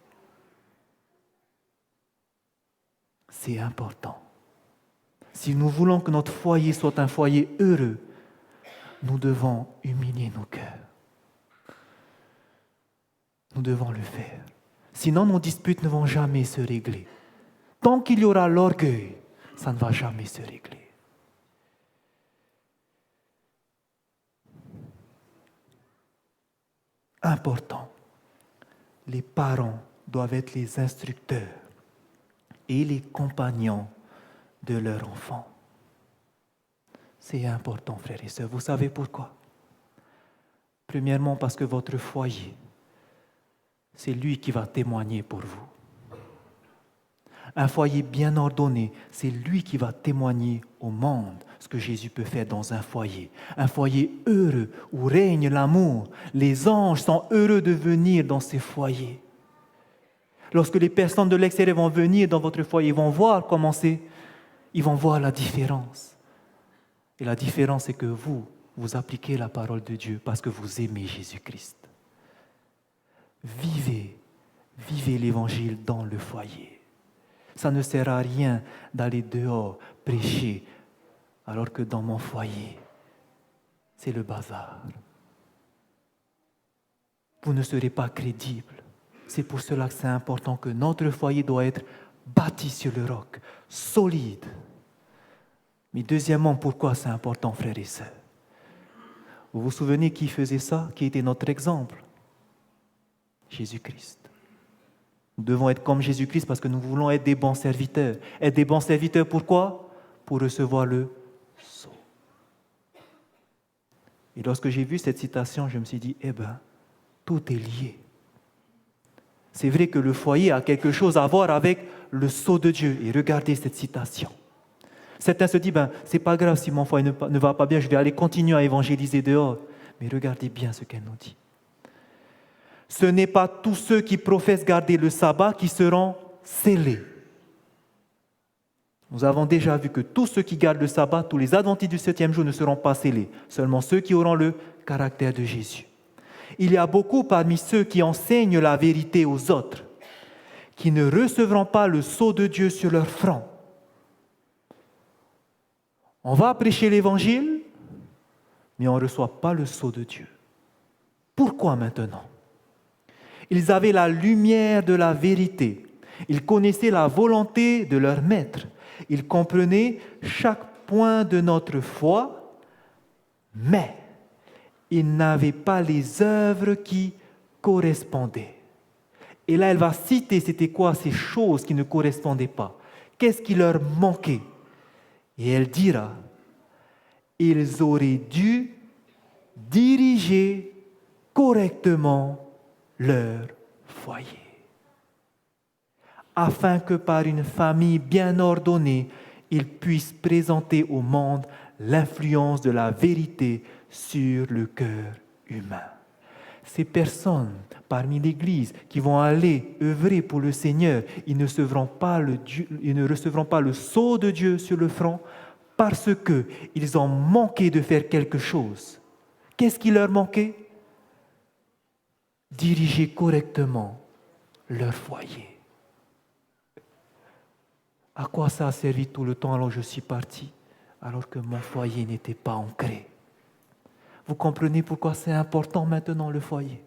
C'est important. Si nous voulons que notre foyer soit un foyer heureux, nous devons humilier nos cœurs. Nous devons le faire. Sinon, nos disputes ne vont jamais se régler. Tant qu'il y aura l'orgueil, ça ne va jamais se régler. Important. Les parents doivent être les instructeurs et les compagnons de leur enfant. C'est important, frères et sœurs. Vous savez pourquoi? Premièrement, parce que votre foyer, c'est lui qui va témoigner pour vous. Un foyer bien ordonné, c'est lui qui va témoigner au monde ce que Jésus peut faire dans un foyer. Un foyer heureux où règne l'amour. Les anges sont heureux de venir dans ces foyers. Lorsque les personnes de l'extérieur vont venir dans votre foyer, ils vont voir comment c'est, ils vont voir la différence. Et la différence, c'est que vous appliquez la parole de Dieu parce que vous aimez Jésus-Christ. Vivez l'évangile dans le foyer. Ça ne sert à rien d'aller dehors prêcher, alors que dans mon foyer, c'est le bazar. vous ne serez pas crédible. C'est pour cela que c'est important que notre foyer doit être bâti sur le roc, solide. Mais deuxièmement, pourquoi c'est important, frères et sœurs? Vous vous souvenez qui faisait ça? Qui était notre exemple? Jésus-Christ. Nous devons être comme Jésus-Christ parce que nous voulons être des bons serviteurs. Être des bons serviteurs, pourquoi? Pour recevoir le sceau. Et lorsque j'ai vu cette citation, je me suis dit, tout est lié. C'est vrai que le foyer a quelque chose à voir avec le sceau de Dieu. Et regardez cette citation. Certains se disent, c'est pas grave si mon foyer ne va pas bien, je vais aller continuer à évangéliser dehors. Mais regardez bien ce qu'elle nous dit. Ce n'est pas tous ceux qui professent garder le sabbat qui seront scellés. Nous avons déjà vu que tous ceux qui gardent le sabbat, tous les adventistes du 7e jour ne seront pas scellés, seulement ceux qui auront le caractère de Jésus. Il y a beaucoup parmi ceux qui enseignent la vérité aux autres, qui ne recevront pas le sceau de Dieu sur leur front. On va prêcher l'évangile, mais on ne reçoit pas le sceau de Dieu. Pourquoi maintenant? Ils avaient la lumière de la vérité. Ils connaissaient la volonté de leur maître. Ils comprenaient chaque point de notre foi, mais ils n'avaient pas les œuvres qui correspondaient. Et là, elle va citer c'était quoi ces choses qui ne correspondaient pas. Qu'est-ce qui leur manquait? Et elle dira, ils auraient dû diriger correctement leur foyer, afin que par une famille bien ordonnée, ils puissent présenter au monde l'influence de la vérité sur le cœur humain. Ces personnes parmi l'Église qui vont aller œuvrer pour le Seigneur, ils ne recevront pas le sceau de Dieu sur le front parce qu'ils ont manqué de faire quelque chose. Qu'est-ce qui leur manquait? Diriger correctement leur foyer. À quoi ça a servi tout le temps alors je suis parti, alors que mon foyer n'était pas ancré? Vous comprenez pourquoi c'est important maintenant le foyer?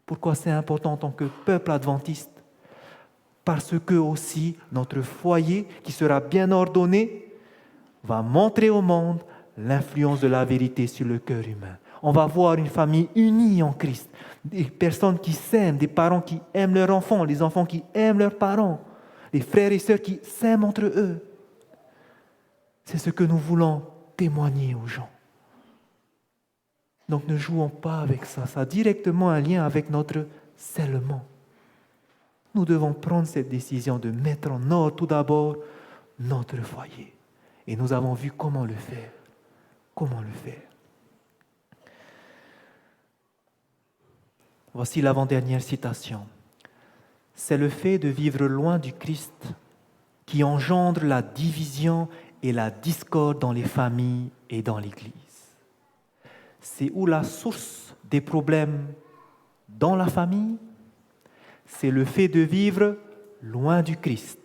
Pourquoi c'est important en tant que peuple adventiste? Parce que aussi notre foyer, qui sera bien ordonné, va montrer au monde l'influence de la vérité sur le cœur humain. On va voir une famille unie en Christ, des personnes qui s'aiment, des parents qui aiment leurs enfants, les enfants qui aiment leurs parents, les frères et sœurs qui s'aiment entre eux. C'est ce que nous voulons témoigner aux gens. Donc ne jouons pas avec ça. Ça a directement un lien avec notre scellement. Nous devons prendre cette décision de mettre en ordre tout d'abord notre foyer. Et nous avons vu comment le faire. Comment le faire. Voici l'avant-dernière citation. C'est le fait de vivre loin du Christ qui engendre la division et la discorde dans les familles et dans l'Église. C'est où la source des problèmes dans la famille? C'est le fait de vivre loin du Christ.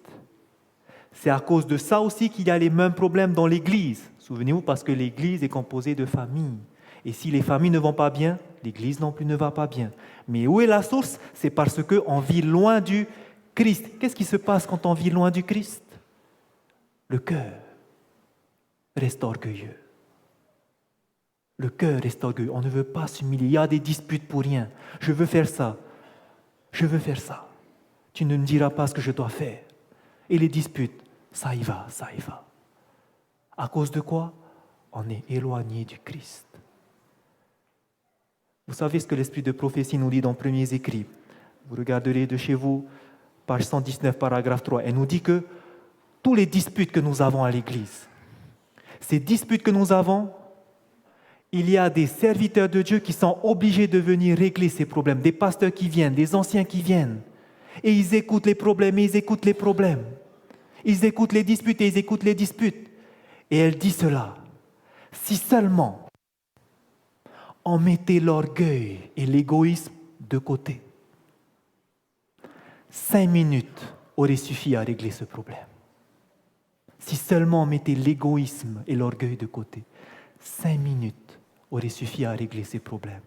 C'est à cause de ça aussi qu'il y a les mêmes problèmes dans l'Église. Souvenez-vous, parce que l'Église est composée de familles. Et si les familles ne vont pas bien, l'Église non plus ne va pas bien. Mais où est la source? C'est parce qu'on vit loin du Christ. Qu'est-ce qui se passe quand on vit loin du Christ? Le cœur reste orgueilleux. Le cœur reste orgueilleux. On ne veut pas s'humilier. Il y a des disputes pour rien. Je veux faire ça. Je veux faire ça. Tu ne me diras pas ce que je dois faire. Et les disputes, ça y va, ça y va. À cause de quoi? On est éloigné du Christ. Vous savez ce que l'esprit de prophétie nous dit dans Premiers Écrits. Vous regarderez de chez vous, page 119, paragraphe 3. Elle nous dit que tous les disputes que nous avons à l'Église, ces disputes que nous avons, il y a des serviteurs de Dieu qui sont obligés de venir régler ces problèmes, des pasteurs qui viennent, des anciens qui viennent, et ils écoutent les problèmes, et ils écoutent les problèmes. Ils écoutent les disputes, et ils écoutent les disputes. Et elle dit cela, si seulement on mettait l'orgueil et l'égoïsme de côté, 5 minutes auraient suffi à régler ce problème. Si seulement on mettait l'égoïsme et l'orgueil de côté, 5 minutes aurait suffi à régler ces problèmes.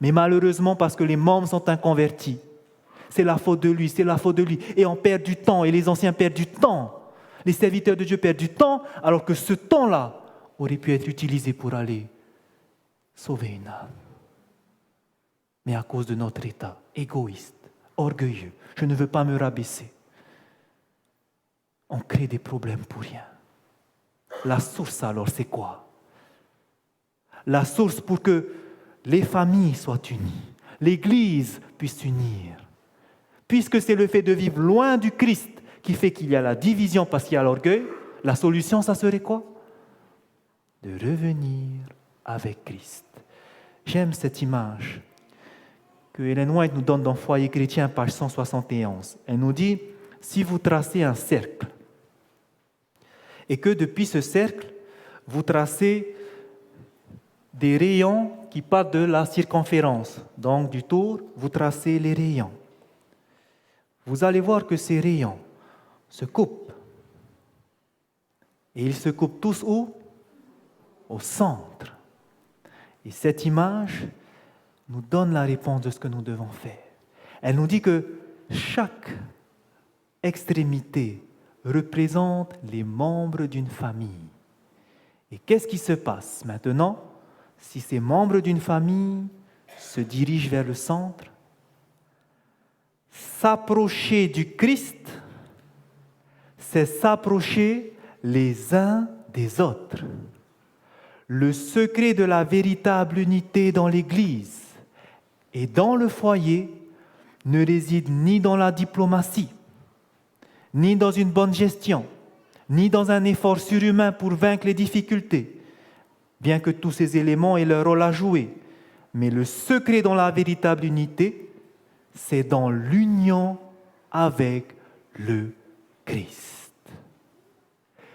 Mais malheureusement, parce que les membres sont inconvertis, c'est la faute de lui, c'est la faute de lui. Et on perd du temps, et les anciens perdent du temps. Les serviteurs de Dieu perdent du temps, alors que ce temps-là aurait pu être utilisé pour aller sauver une âme. Mais à cause de notre état égoïste, orgueilleux, je ne veux pas me rabaisser, on crée des problèmes pour rien. La source alors, c'est quoi? La source pour que les familles soient unies, l'Église puisse s'unir. Puisque c'est le fait de vivre loin du Christ qui fait qu'il y a la division parce qu'il y a l'orgueil, la solution, ça serait quoi? De revenir avec Christ. J'aime cette image que Ellen White nous donne dans Foyer chrétien, page 171. Elle nous dit, si vous tracez un cercle, et que depuis ce cercle, vous tracez des rayons qui partent de la circonférence, donc du tour, vous tracez les rayons. Vous allez voir que ces rayons se coupent. Et ils se coupent tous où? Au centre. Et cette image nous donne la réponse de ce que nous devons faire. Elle nous dit que chaque extrémité représente les membres d'une famille. Et qu'est-ce qui se passe maintenant si ces membres d'une famille se dirigent vers le centre? S'approcher du Christ, c'est s'approcher les uns des autres. Le secret de la véritable unité dans l'Église et dans le foyer ne réside ni dans la diplomatie, ni dans une bonne gestion, ni dans un effort surhumain pour vaincre les difficultés, bien que tous ces éléments aient leur rôle à jouer. Mais le secret dans la véritable unité, c'est dans l'union avec le Christ.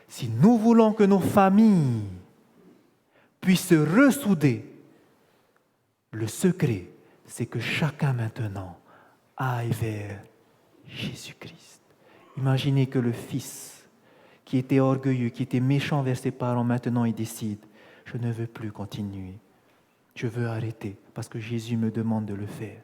Si nous voulons que nos familles puissent se ressouder, le secret, c'est que chacun maintenant aille vers Jésus-Christ. Imaginez que le fils, qui était orgueilleux, qui était méchant vers ses parents, maintenant il décide, je ne veux plus continuer, je veux arrêter, parce que Jésus me demande de le faire.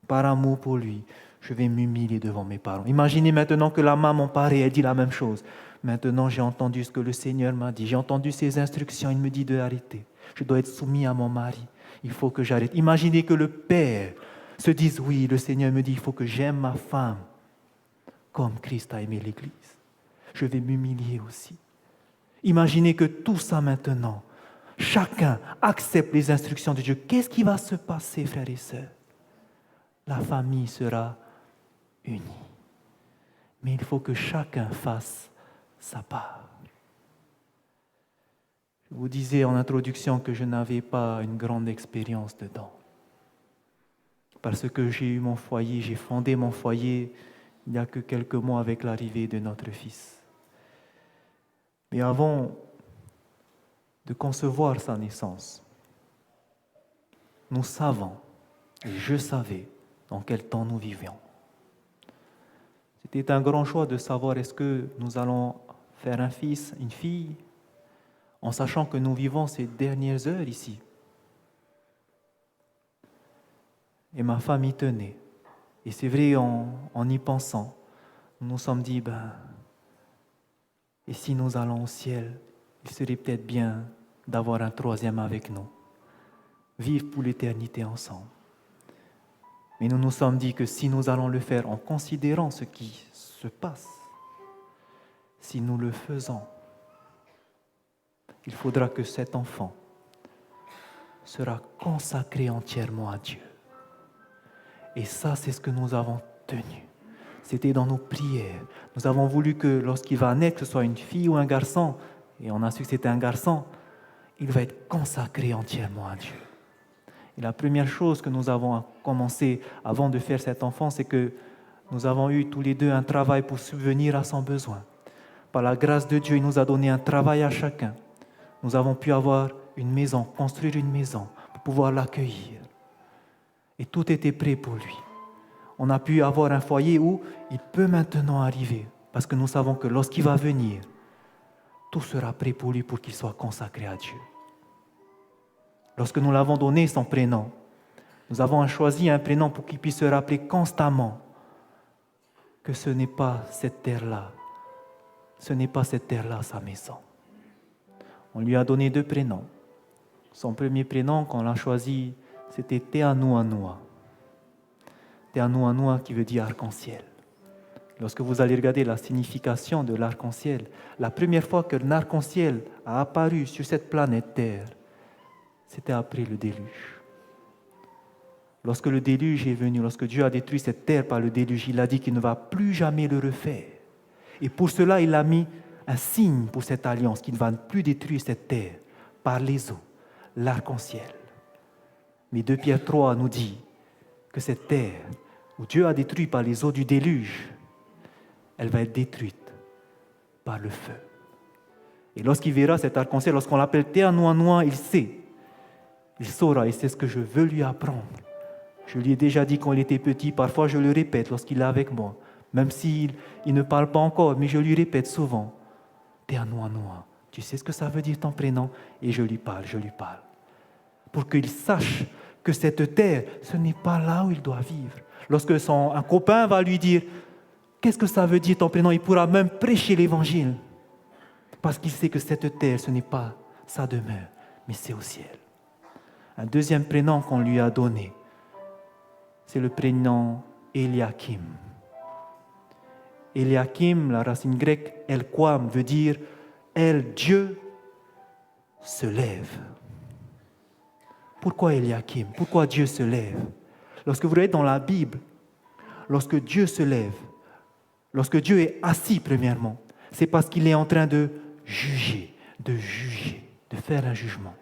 Par amour pour lui, je vais m'humilier devant mes parents. Imaginez maintenant que la maman pareille, elle dit la même chose. Maintenant, j'ai entendu ce que le Seigneur m'a dit. J'ai entendu ses instructions. Il me dit d'arrêter. Je dois être soumis à mon mari. Il faut que j'arrête. Imaginez que le père se dise, oui, le Seigneur me dit, il faut que j'aime ma femme comme Christ a aimé l'Église. Je vais m'humilier aussi. Imaginez que tout ça maintenant, chacun accepte les instructions de Dieu. Qu'est-ce qui va se passer, frères et sœurs? La famille sera unie. Mais il faut que chacun fasse sa part. Je vous disais en introduction que je n'avais pas une grande expérience dedans. Parce que j'ai eu mon foyer, j'ai fondé mon foyer il n'y a que quelques mois avec l'arrivée de notre fils. Mais avant de concevoir sa naissance, nous savons, et je savais, dans quel temps nous vivions. C'était un grand choix de savoir est-ce que nous allons faire un fils, une fille, en sachant que nous vivons ces dernières heures ici. Et ma femme y tenait. Et c'est vrai, en y pensant, nous nous sommes dit, et si nous allons au ciel, il serait peut-être bien d'avoir un troisième avec nous, vivre pour l'éternité ensemble. Mais nous nous sommes dit que si nous allons le faire en considérant ce qui se passe, si nous le faisons, il faudra que cet enfant sera consacré entièrement à Dieu. Et ça, c'est ce que nous avons tenu. C'était dans nos prières. Nous avons voulu que lorsqu'il va naître, que ce soit une fille ou un garçon, et on a su que c'était un garçon, il va être consacré entièrement à Dieu. Et la première chose que nous avons commencé avant de faire cet enfant, c'est que nous avons eu tous les deux un travail pour subvenir à son besoin. Par la grâce de Dieu, il nous a donné un travail à chacun. Nous avons pu avoir une maison, construire une maison pour pouvoir l'accueillir. Et tout était prêt pour lui. On a pu avoir un foyer où il peut maintenant arriver, parce que nous savons que lorsqu'il va venir, tout sera prêt pour lui pour qu'il soit consacré à Dieu. Lorsque nous l'avons donné son prénom, Nous avons choisi un prénom pour qu'il puisse se rappeler constamment que ce n'est pas cette terre-là. Ce n'est pas cette terre-là sa maison. On lui a donné 2 prénoms. Son premier prénom, quand on l'a choisi, c'était Teanuanua. Teanuanua qui veut dire arc-en-ciel. Lorsque vous allez regarder la signification de l'arc-en-ciel, la première fois que l'arc-en-ciel a apparu sur cette planète Terre, c'était après le déluge. Lorsque le déluge est venu, lorsque Dieu a détruit cette terre par le déluge, il a dit qu'il ne va plus jamais le refaire. Et pour cela, il a mis un signe pour cette alliance, qu'il ne va plus détruire cette terre par les eaux, l'arc-en-ciel. Mais 2 Pierre 3 nous dit que cette terre, où Dieu a détruit par les eaux du déluge, elle va être détruite par le feu. Et lorsqu'il verra cet arc-en-ciel, lorsqu'on l'appelle Teanuanua, il saura, et c'est ce que je veux lui apprendre. Je lui ai déjà dit quand il était petit, parfois je le répète lorsqu'il est avec moi, même s'il ne parle pas encore, mais je lui répète souvent, Teanuanua, tu sais ce que ça veut dire ton prénom? Et je lui parle. Pour qu'il sache que cette terre, ce n'est pas là où il doit vivre. Lorsque un copain va lui dire, qu'est-ce que ça veut dire ton prénom? Il pourra même prêcher l'évangile. Parce qu'il sait que cette terre, ce n'est pas sa demeure, mais c'est au ciel. Un deuxième prénom qu'on lui a donné, c'est le prénom Eliakim. Eliakim, la racine grecque, Elquam, veut dire « El, Dieu, se lève ». Pourquoi Eliakim? Pourquoi Dieu se lève? Lorsque vous regardez dans la Bible, lorsque Dieu se lève, lorsque Dieu est assis premièrement, c'est parce qu'il est en train de juger, de faire un jugement.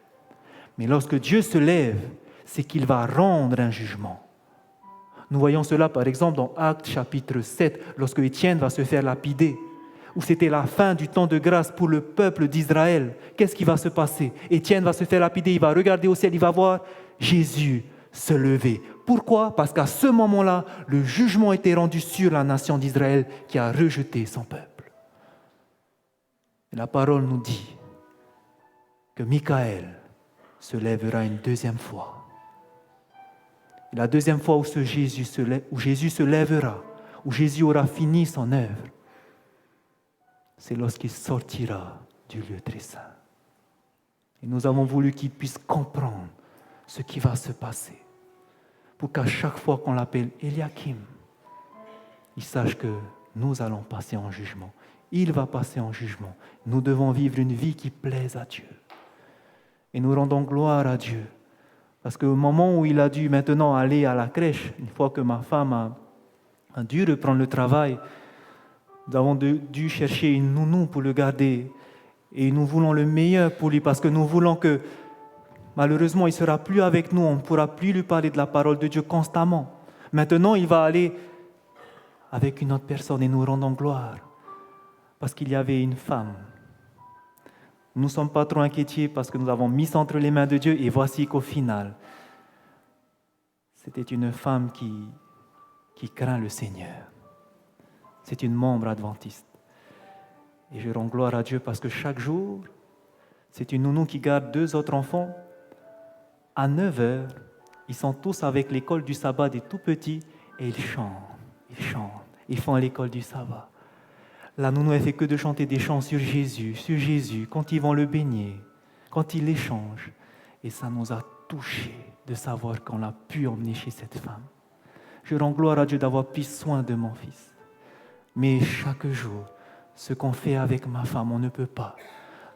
Mais lorsque Dieu se lève, c'est qu'il va rendre un jugement. Nous voyons cela par exemple dans Actes chapitre 7, lorsque Étienne va se faire lapider, où c'était la fin du temps de grâce pour le peuple d'Israël. Qu'est-ce qui va se passer? Étienne va se faire lapider, il va regarder au ciel, il va voir Jésus se lever. Pourquoi? Parce qu'à ce moment-là, le jugement était rendu sur la nation d'Israël qui a rejeté son peuple. Et la parole nous dit que Michaël se lèvera une deuxième fois. Et la deuxième fois où Jésus se lèvera, où Jésus aura fini son œuvre, c'est lorsqu'il sortira du lieu très saint. Et nous avons voulu qu'il puisse comprendre ce qui va se passer, pour qu'à chaque fois qu'on l'appelle Eliakim, il sache que nous allons passer en jugement. Il va passer en jugement. Nous devons vivre une vie qui plaise à Dieu. Et nous rendons gloire à Dieu. Parce qu'au moment où il a dû maintenant aller à la crèche, une fois que ma femme a dû reprendre le travail, nous avons dû chercher une nounou pour le garder. Et nous voulons le meilleur pour lui, parce que nous voulons que, malheureusement, il ne sera plus avec nous, on ne pourra plus lui parler de la parole de Dieu constamment. Maintenant, il va aller avec une autre personne et nous rendons gloire, parce qu'il y avait une femme. Nous ne sommes pas trop inquiétés parce que nous avons mis ça entre les mains de Dieu, et voici qu'au final, c'était une femme qui craint le Seigneur. C'est une membre adventiste. Et je rends gloire à Dieu parce que chaque jour, c'est une nounou qui garde 2 autres enfants. À 9h, ils sont tous avec l'école du sabbat des tout petits et ils chantent. Ils font l'école du sabbat. La nounou, elle fait que de chanter des chants sur Jésus, quand ils vont le baigner, quand ils l'échangent. Et ça nous a touchés de savoir qu'on a pu emmener chez cette femme. Je rends gloire à Dieu d'avoir pris soin de mon fils. Mais chaque jour, ce qu'on fait avec ma femme, on ne peut pas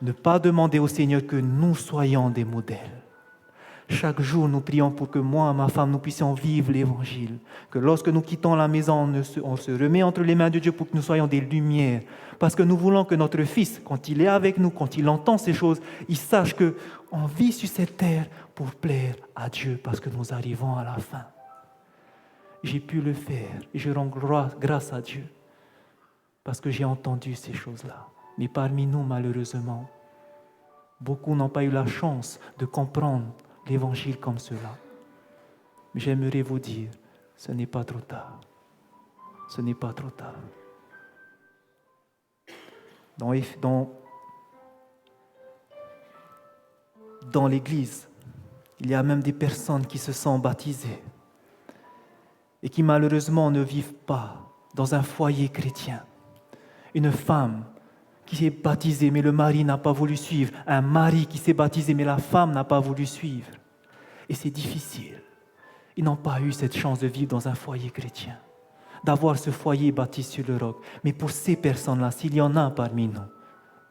ne pas demander au Seigneur que nous soyons des modèles. Chaque jour, nous prions pour que moi et ma femme, nous puissions vivre l'Évangile. Que lorsque nous quittons la maison, on se remet entre les mains de Dieu pour que nous soyons des lumières. Parce que nous voulons que notre fils, quand il est avec nous, quand il entend ces choses, il sache qu'on vit sur cette terre pour plaire à Dieu, parce que nous arrivons à la fin. J'ai pu le faire et je rends grâce à Dieu, parce que j'ai entendu ces choses-là. Mais parmi nous, malheureusement, beaucoup n'ont pas eu la chance de comprendre l'Évangile comme cela. Mais j'aimerais vous dire, ce n'est pas trop tard. Ce n'est pas trop tard. Dans l'Église, Il y a même des personnes qui se sont baptisées et qui malheureusement ne vivent pas dans un foyer chrétien. Une femme qui est baptisée mais le mari n'a pas voulu suivre. Un mari qui s'est baptisé mais la femme n'a pas voulu suivre. Et c'est difficile. Ils n'ont pas eu cette chance de vivre dans un foyer chrétien, d'avoir ce foyer bâti sur le roc. Mais pour ces personnes-là, s'il y en a parmi nous,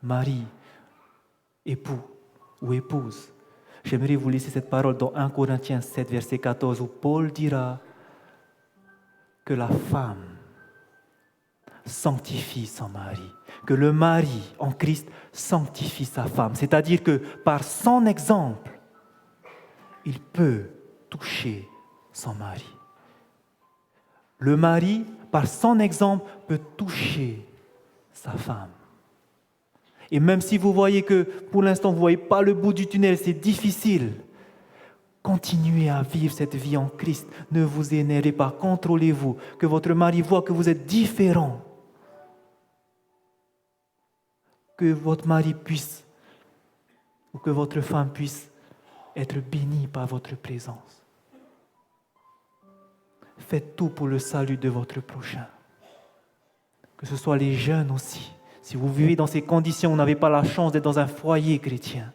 mari, époux ou épouse, j'aimerais vous laisser cette parole dans 1 Corinthiens 7, verset 14, où Paul dira que la femme sanctifie son mari, que le mari en Christ sanctifie sa femme. C'est-à-dire que par son exemple, il peut toucher son mari. Le mari, par son exemple, peut toucher sa femme. Et même si vous voyez que pour l'instant, vous ne voyez pas le bout du tunnel, c'est difficile, continuez à vivre cette vie en Christ. Ne vous énervez pas, contrôlez-vous, que votre mari voit que vous êtes différent. Que votre mari puisse, ou que votre femme puisse être bénie par votre présence. Faites tout pour le salut de votre prochain. Que ce soit les jeunes aussi. Si vous vivez dans ces conditions, vous n'avez pas la chance d'être dans un foyer chrétien.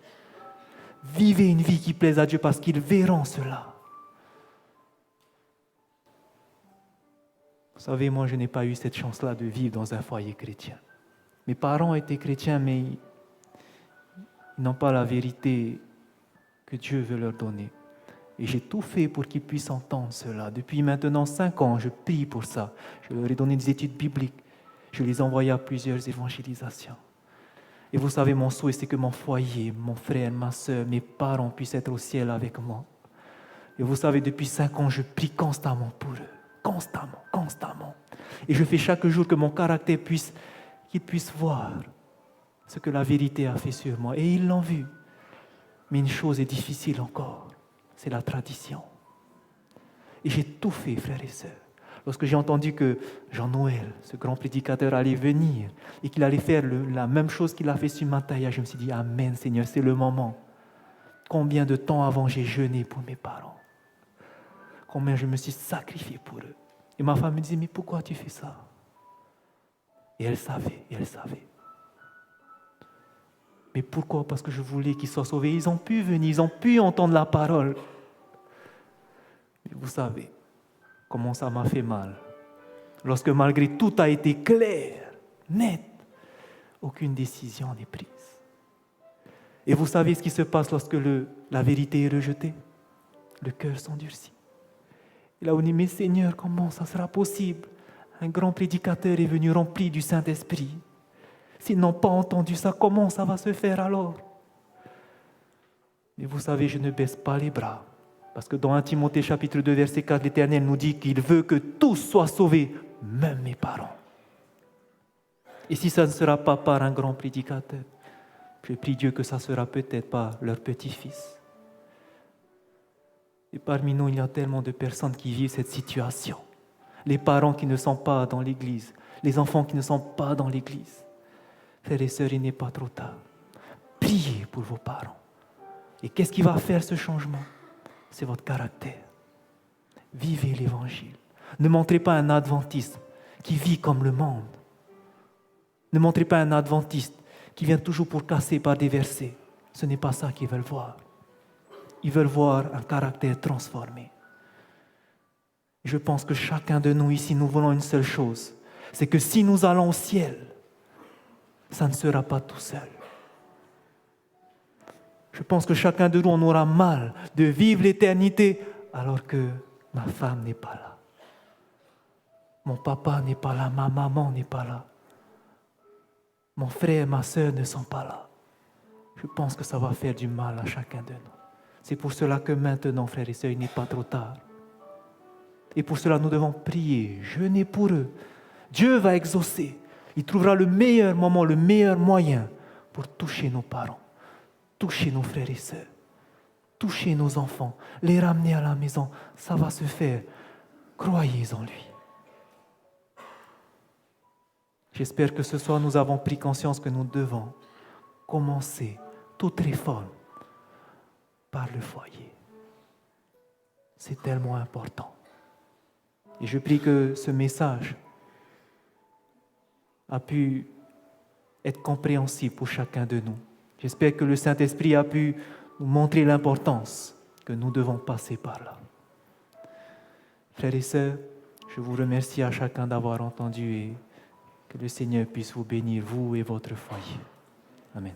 Vivez une vie qui plaise à Dieu parce qu'ils verront cela. Vous savez, moi, je n'ai pas eu cette chance-là de vivre dans un foyer chrétien. Mes parents étaient chrétiens, mais ils n'ont pas la vérité que Dieu veut leur donner. Et j'ai tout fait pour qu'ils puissent entendre cela. Depuis maintenant 5 ans, je prie pour ça. Je leur ai donné des études bibliques. Je les ai envoyés à plusieurs évangélisations. Et vous savez, mon souhait, c'est que mon foyer, mon frère, ma soeur, mes parents puissent être au ciel avec moi. Et vous savez, depuis 5 ans, je prie constamment pour eux. Constamment. Et je fais chaque jour que mon caractère qu'ils puissent voir ce que la vérité a fait sur moi. Et ils l'ont vu. Mais une chose est difficile encore, c'est la tradition. Et j'ai tout fait, frères et sœurs. Lorsque j'ai entendu que Jean-Noël, ce grand prédicateur, allait venir et qu'il allait faire la même chose qu'il a fait sur Mataya, je me suis dit, Amen, Seigneur, c'est le moment. Combien de temps avant j'ai jeûné pour mes parents? Combien je me suis sacrifié pour eux? Et ma femme me disait, mais pourquoi tu fais ça? Et elle savait. Mais pourquoi? Parce que je voulais qu'ils soient sauvés. Ils ont pu venir, ils ont pu entendre la parole. Mais vous savez comment ça m'a fait mal. Lorsque malgré tout a été clair, net, aucune décision n'est prise. Et vous savez ce qui se passe lorsque la vérité est rejetée? Le cœur s'endurcit. Et là on dit, mais Seigneur, comment ça sera possible? Un grand prédicateur est venu rempli du Saint-Esprit. S'ils n'ont pas entendu ça, comment ça va se faire alors? Mais vous savez, je ne baisse pas les bras. Parce que dans 1 Timothée chapitre 2, verset 4, l'Éternel nous dit qu'il veut que tous soient sauvés, même mes parents. Et si ça ne sera pas par un grand prédicateur, je prie Dieu que ça sera peut-être par leur petit-fils. Et parmi nous, il y a tellement de personnes qui vivent cette situation. Les parents qui ne sont pas dans l'église, les enfants qui ne sont pas dans l'église. Frères et sœurs, il n'est pas trop tard. Priez pour vos parents. Et qu'est-ce qui va faire ce changement? C'est votre caractère. Vivez l'évangile. Ne montrez pas un adventiste qui vit comme le monde. Ne montrez pas un adventiste qui vient toujours pour casser par des versets. Ce n'est pas ça qu'ils veulent voir. Ils veulent voir un caractère transformé. Je pense que chacun de nous ici, nous voulons une seule chose. C'est que si nous allons au ciel, ça ne sera pas tout seul. Je pense que chacun de nous, on aura mal de vivre l'éternité alors que ma femme n'est pas là. Mon papa n'est pas là, ma maman n'est pas là. Mon frère, ma soeur ne sont pas là. Je pense que ça va faire du mal à chacun de nous. C'est pour cela que maintenant, frères et sœurs, il n'est pas trop tard. Et pour cela, nous devons prier, jeûner pour eux. Dieu va exaucer. Il trouvera le meilleur moment, le meilleur moyen pour toucher nos parents, toucher nos frères et sœurs, toucher nos enfants, les ramener à la maison. Ça va se faire. Croyez en lui. J'espère que ce soir, nous avons pris conscience que nous devons commencer toute réforme par le foyer. C'est tellement important. Et je prie que ce message a pu être compréhensible pour chacun de nous. J'espère que le Saint-Esprit a pu nous montrer l'importance que nous devons passer par là. Frères et sœurs, je vous remercie à chacun d'avoir entendu et que le Seigneur puisse vous bénir, vous et votre foyer. Amen.